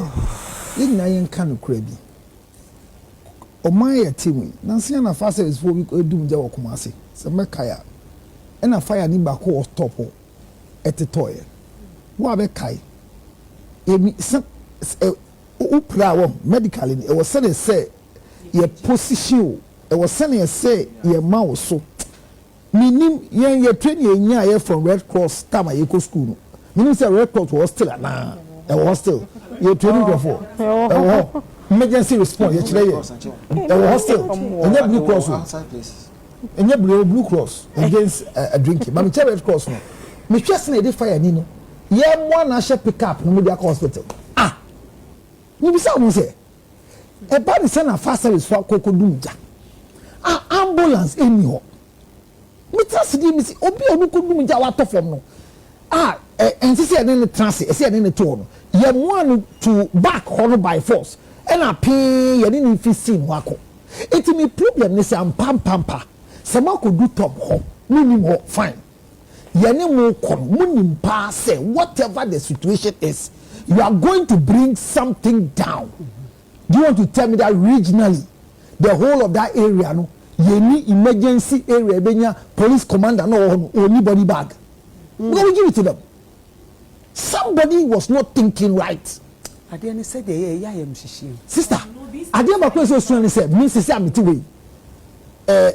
you can't crazy. Omaya team nansi na fa service for we do nja wakumase se mekaya na fire ni ba ko stop etetoye wo abekai emi upra wo medically e was say your position e was say your mouth so minim ye train ye nya from Red Cross time ye go school no minim say Red Cross was still na e was still ye training before emergency response ye chire ye hostel and Blue Cross and Blue Cross against a drinking but me Red Cross no me twese na dey fire ni no ye mo na she pick up no media hospital ni bisa mo say e ba ni say na fast service for kokodumja ambulance eni ho me trust di me see obi onu kodumja wa to from no and see say na transit say na to no ye mo to back hono by force and I pay you didn't fit see wako. It me problem ni say am pampa. Sama could do top ho. Munim ho fine. Yene mo kon munim pa say whatever the situation is, you are going to bring something down. Do you want to tell me that regionally the whole of that area no yeni emergency area benya police commander no anybody bag. What will give it to them? Somebody was not thinking right. Adiani said yeah mshishi. Sister, Adiama question so say me say am ti we.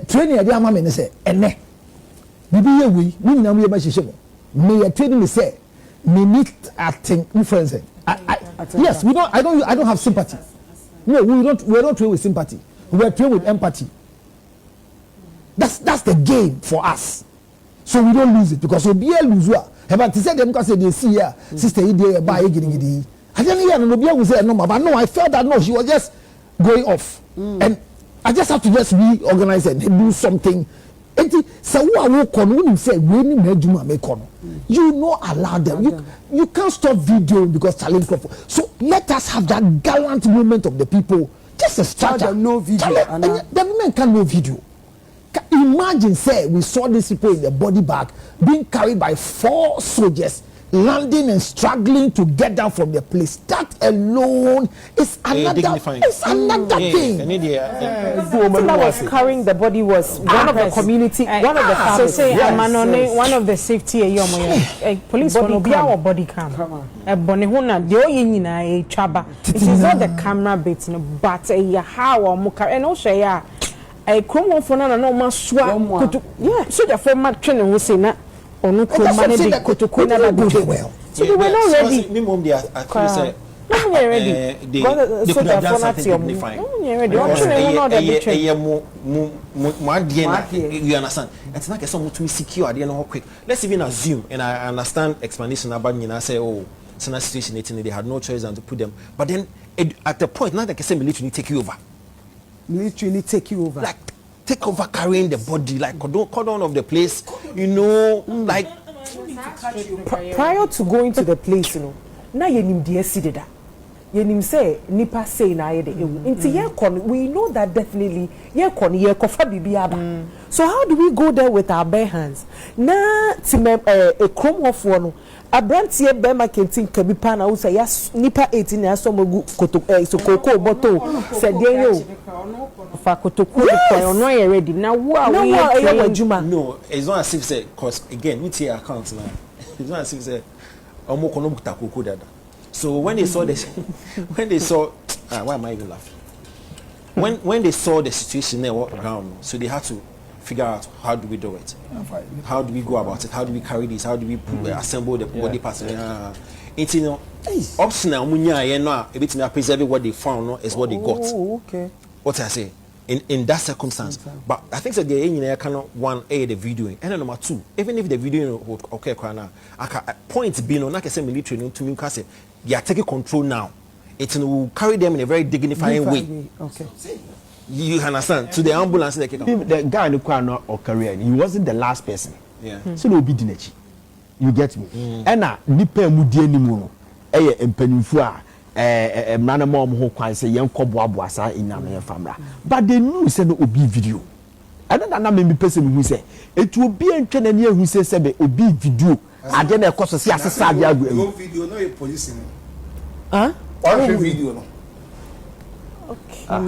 Training Adiama me say ene. Bibi ye we, me nyina me ba hihye mo. Me training me say me need acting influence. Yes, I don't have sympathy. No, we don't train with sympathy. We are trained with empathy. That's the game for us. So we don't lose it because we be lose wa. But to say them because they see here sister e dey buy gidi. I didn't hear nobody was say no, but no, I felt that no, she was just going off, and I just have to just reorganize and do something. So you know, allow them. You can't stop videoing because challenge. So let us have that gallant movement of the people. Just a structure. No video. The women can no video. Imagine, say, we saw these people in the body bag being carried by 4 soldiers. Landing and struggling to get down from the place. That alone is another thing. That was carrying the body was one of the community, one of the families. So say one of the safety police body cam or body cam. It is not the camera bit, but how or muka and also a chrome for no maswa. Yeah, so the format training will say that. So they were not ready. They could have done something dignifying. You understand? It's not someone to secure. Quick. Let's even assume, and I understand explanation about I say, oh, it's not situation. They had no choice than to put them. But then at the point, not like I say, military take you over. Military take you over. Like, take over carrying the body, like cordon of the place, you know, like. Prior to going to the place, you know, now you need to see that. You need to say, nipa say na ye de ewu. Inti ye kon, we know that definitely ye kon ye kofa bibiaba. So how do we go there with our bare hands? Na time a chrome off one. A brand tie be marketing can be pan out say yes nipa 18 ya so magu koto so koko boto said yo fa kotoko ko no ye ready na wo a we adwuma. No, it's not as if say cause again we tie account now. It's not as if say omo kono buta koko dada. So when they saw this, why am I even laughing? when they saw the situation there around, so they had to figure out how do we do it, how do we go about it, how do we carry this, how do we assemble the body parts. It's optional. Munya, a bit to preserve what they found is what they got. Okay. What I say in that circumstance, but I think that the cannot one the video and then number two, even if the video okay, point being on like I say military to me because they are taking control now. It will carry them in a very dignified way. Okay. You understand? To the ambulance, the guy in the car or career, he wasn't the last person. Yeah. So no be dinechi. You get me? And na nipa mu die ni mu no. Empanimfu a mrana mom ho kwan say yen koboaboa sa inam yen famra. But they knew say no obi video. I don't know me person who say it will be en twena ne hu say sebe obi video. Ade na ekoso se asesa ade agu. No video no police. Huh? Or video no. I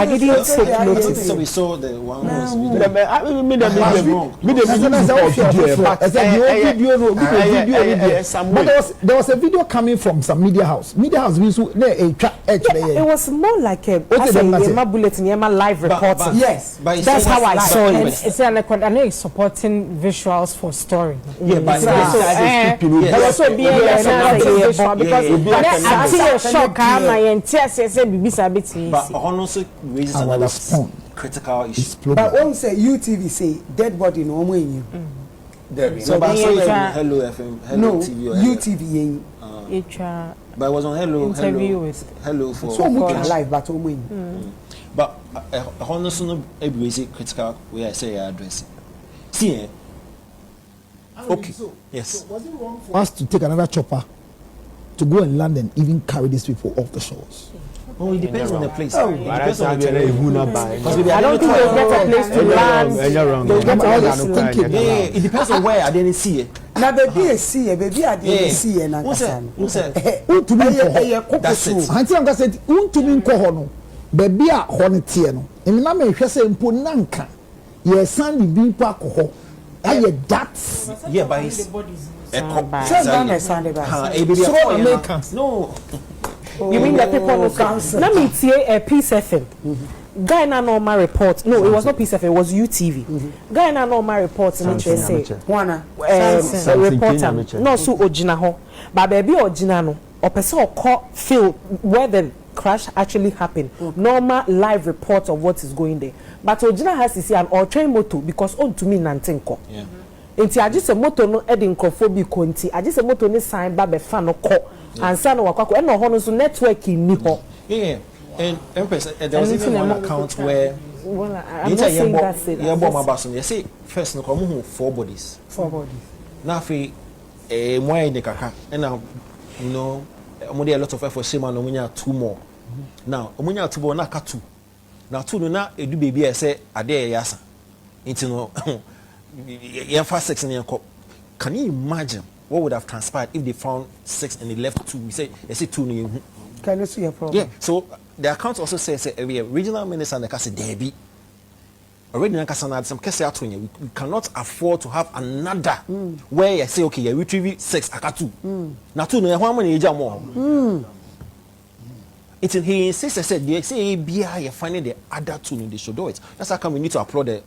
didn't take notice. So we saw the one was video. But there was a video coming from some media house. Media house means it was more like a bulletin, live reporting. Yes, that's how I saw it. It's like I know it's supporting visuals for story. Yeah, but also be because I see a shock. But honestly, raises another critical issue. But when say UTV say dead body no more in you. So but Hello FM, Hello TV or UTV but I was on Hello for so much live but but honestly no every critical way I say address. See okay. Yes. So was it wrong for us to take another chopper to go and land and even carry these people off the shores? Oh, it depends on the place. It depends on the terrain. I don't think they'll get a place to land. They'll get all this thinking. It depends on where I didn't see it. Now baby I see it, baby I didn't see it. Who said? To me, That's it. Auntie Anka said, to me koho no, baby a hornetie no. Emi na me hwe say mpo nanka. Ye san bi pa koho. Aye that. Yeah, but it's no. You mean the people who council? Let me say a Peace FM. Guy na normal report. No, it was not Peace FM. It was UTV. Guy na normal report. Which say Juana reporter. No, so ojina ho. But baby ojina no. Or person or call feel where the crash actually happened. Normal live report of what is going there. But ojina has to see an or train motor because on to me nantenko. Yeah. Inti I just a motor no edin crofobia konti. I just a motor ni sign ba be fan no ko. And son of Wakako and no honors network in Nipo. Yeah, and Empress, there was even one account where I'm not saying that's it. You say first no come 4 bodies. 4 bodies. Now fi more in the kaka and now you know a lot of effort shame and omunya 2 more. Now omunya 2 more na ka 2. Now 2 no na edu baby I say ade yasa. Into no yeah for 6 in your. Can you imagine what would have transpired if they found 6 and they left 2? We say 2. Can you see a problem? Yeah. So the account also says every regional minister and the Casa Debbie. Already in Casana, some case we cannot afford to have another where you say okay, you retrieve 6 akatu. Now 2 no how many more? It's he insists. I said they say BI you're finding the other 2 they should do it. That's how come we need to applaud the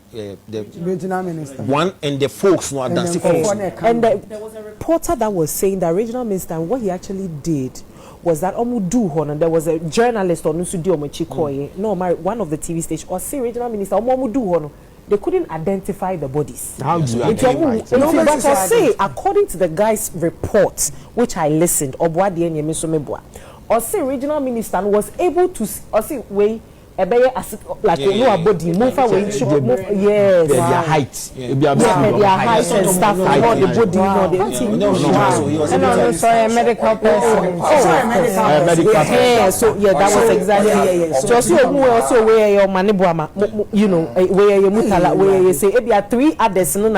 regional minister one and the folks no dancing folks. And there was a reporter that was saying that regional minister what he actually did was that Omudu Hon and there was a journalist on Nusudio Machikoye, one of the TV stations or say regional minister Omudu Hon. They couldn't identify the bodies. How do you identify? But I say, according to the guy's report, which I listened, or say regional minister was able to or say way like no body move away yes their height their height and stuff not the body no sorry medical person so yeah that was exactly just also where your manibuama you know where your mutala where you say there are 3 others no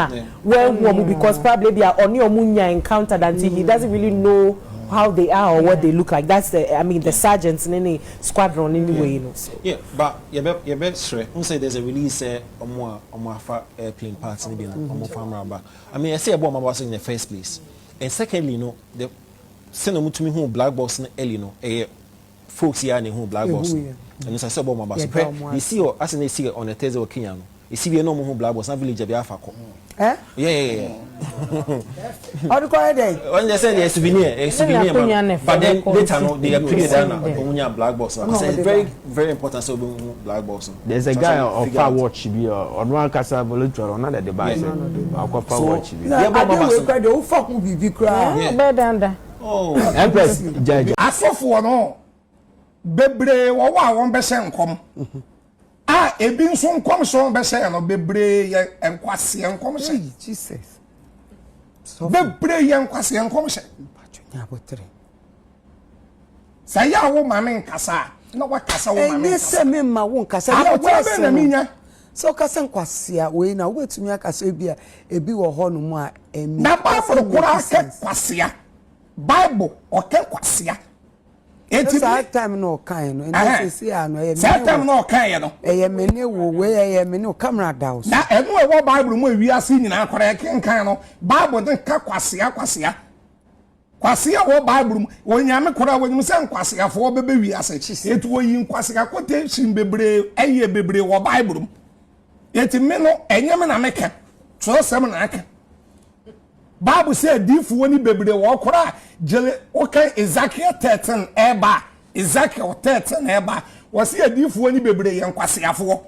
where because probably they are on your munya encountered until he doesn't really know how they are or what they look like. That's the sergeants in any squadron anyway, you know. So. Yeah, but you bet sure. Who say there's a release omo airplane parts in the omo farmer back. I mean, I say about my boss in the first place. And secondly, you know, the send them to me who black box in early, you know, folks here and who black box. and you say about my bass. You see, as they see on a Tezo Kenyan. You see, we no more black was not village of Yafako. Eh? Yeah. How do you call it? When they say a souvenir, but then later no, they appear down black box. It's very, very important. So black box. There's a guy of far watch on one casa volunteer or another device. I'll far watch. I don't know the fuck will be cry. Better than oh, Empress, judge. I saw for no. Bebre, what one percent come. Ebi nso nkom so be say no bebre ye enkwase enkom se Jesus so bebre ye enkwase enkom se mpachonya botre say ya wo mame nkasa na wa kasa wo mame nkasa me ma wo nkasa ya wo na minya so kasa nkwase a we na wo etumi akasa bi a ebi wo ho no mu a emi na Bible kura ke kwase a Bible o ke kwase a eti time no kan no enti se ano e time no kan no e mene wo we e mene o camera down na enu e wo Bible mu wi ase nyina akora kan no Bible den ka kwase wo Bible mu wonyame kora wonyum se nkwase afo bebe wi ase etu wo yi nkwase akote sim bebre eye bebre wo Bible mu eti me no enyem na meka so sem na aka Bible say difu woni bebre wo kora jele okay Ezekiel 13 eba Ezekiel 13 eba wasi difu woni bebre ye nkwasiafo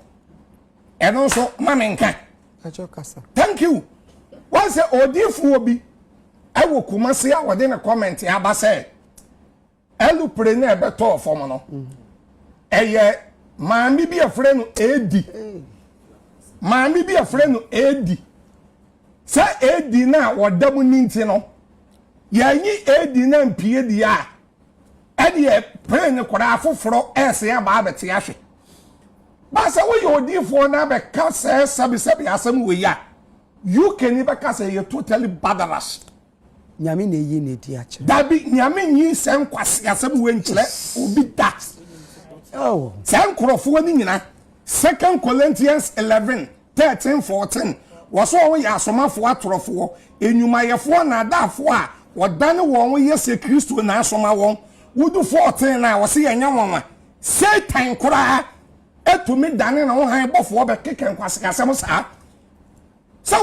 eno so mamenka ajokasa thank you wasi odifu obi ewo kumase a wode na comment aba say elu pre na ebeto fom no eye maami bi afre no edi maami bi afre no edi sa edi na wodamu ninti no yanyi edi na mpie di a edi e pre ne kora afoforo ese ya ba abete ahwe ba sa wo yodifo na be ka se sabi asem we ya you can never ka say you totally badaras nyame na yi na di ache dabi nyame nyi se nkwase asem we nkyele obi da oh se nkrofo ni nyina 2 Corinthians 11:13-14 waso wo ya asomafo atorofo enyumayefo na adafo a wodane won Yesu Kristo na asoma won wudu 14 na wose yenya wonwa Satan kura etumi dane na wo han bofo be keke nkwase kasem sa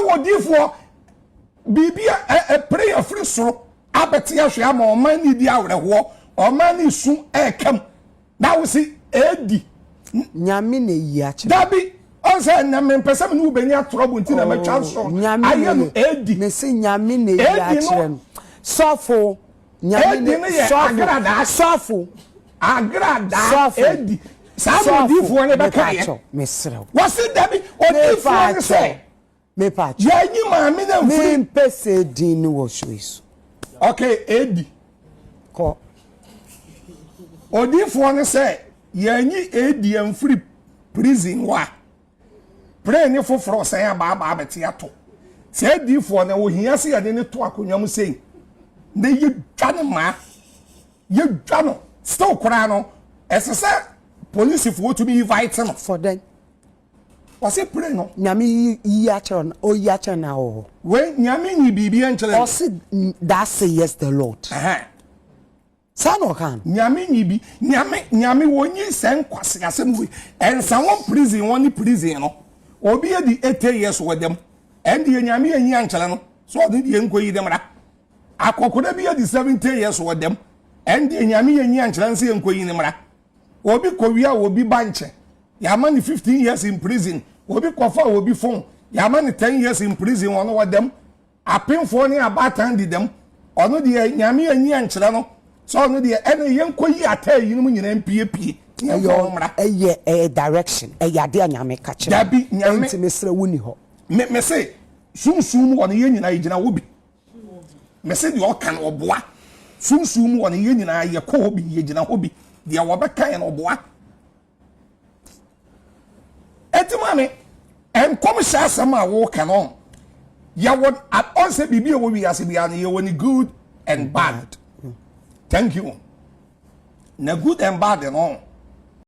wodifo bibia prayer free so abeti ahwe ama o man ni di awreho o man ni su ekam na wo si edi nyame na yi ache dabi onse na me pese me no benya trouble nti na me twa so aye no edi me se nyame na yi ache sofo nyame na sofo agrada edi samu difo ne be kaye mesre wasi dabi odifo ne se me patch yanyi maami na mfiri me pese din ni wo so iso okay edi ko odifo ne se yanyi edi amfiri prison wa pray ni foforo se ya ba abeti ato se edifo na wo hia se ya de ne to akonwam sei na ye dwano still kura no esese police fo to be invite no for them wase pray no nyame yi ache o yi ache na o we nyame ni bibia nchele o say that say yes the Lord san o kan nyame ni bi nyame wonyi sen kwase asem we ensa won prison won ni prison no obi e di 8 years with them and the nyame anyi anchele no so o di enkoyi dem ra akokoda bi e di 70 years with them and the nyame anyi anchele nse enkoyi nem ra obi kowia obi banche Yamani 15 years in prison. Obi kofa obi phone. Yamani 10 years in prison one with them. A pin for ni about hand them. Ono the nyami anyi anchira no. So ono the ene yenko yi ata yi no nyina MPP. Eye direction. Eye ade nyame ka kire. Dabi nyame enti mesre woni ho. Me say sumsum won ye nyina yigina wo bi. Me say the okan oboa. Sumsum won ye nyina ye ko ho bi ye gina ho bi. De wo be kan oboa. Etimame enkom shasama wo kanon ya won at onse bibi wo wi ase bia na ye woni good and bad thank you na good and bad no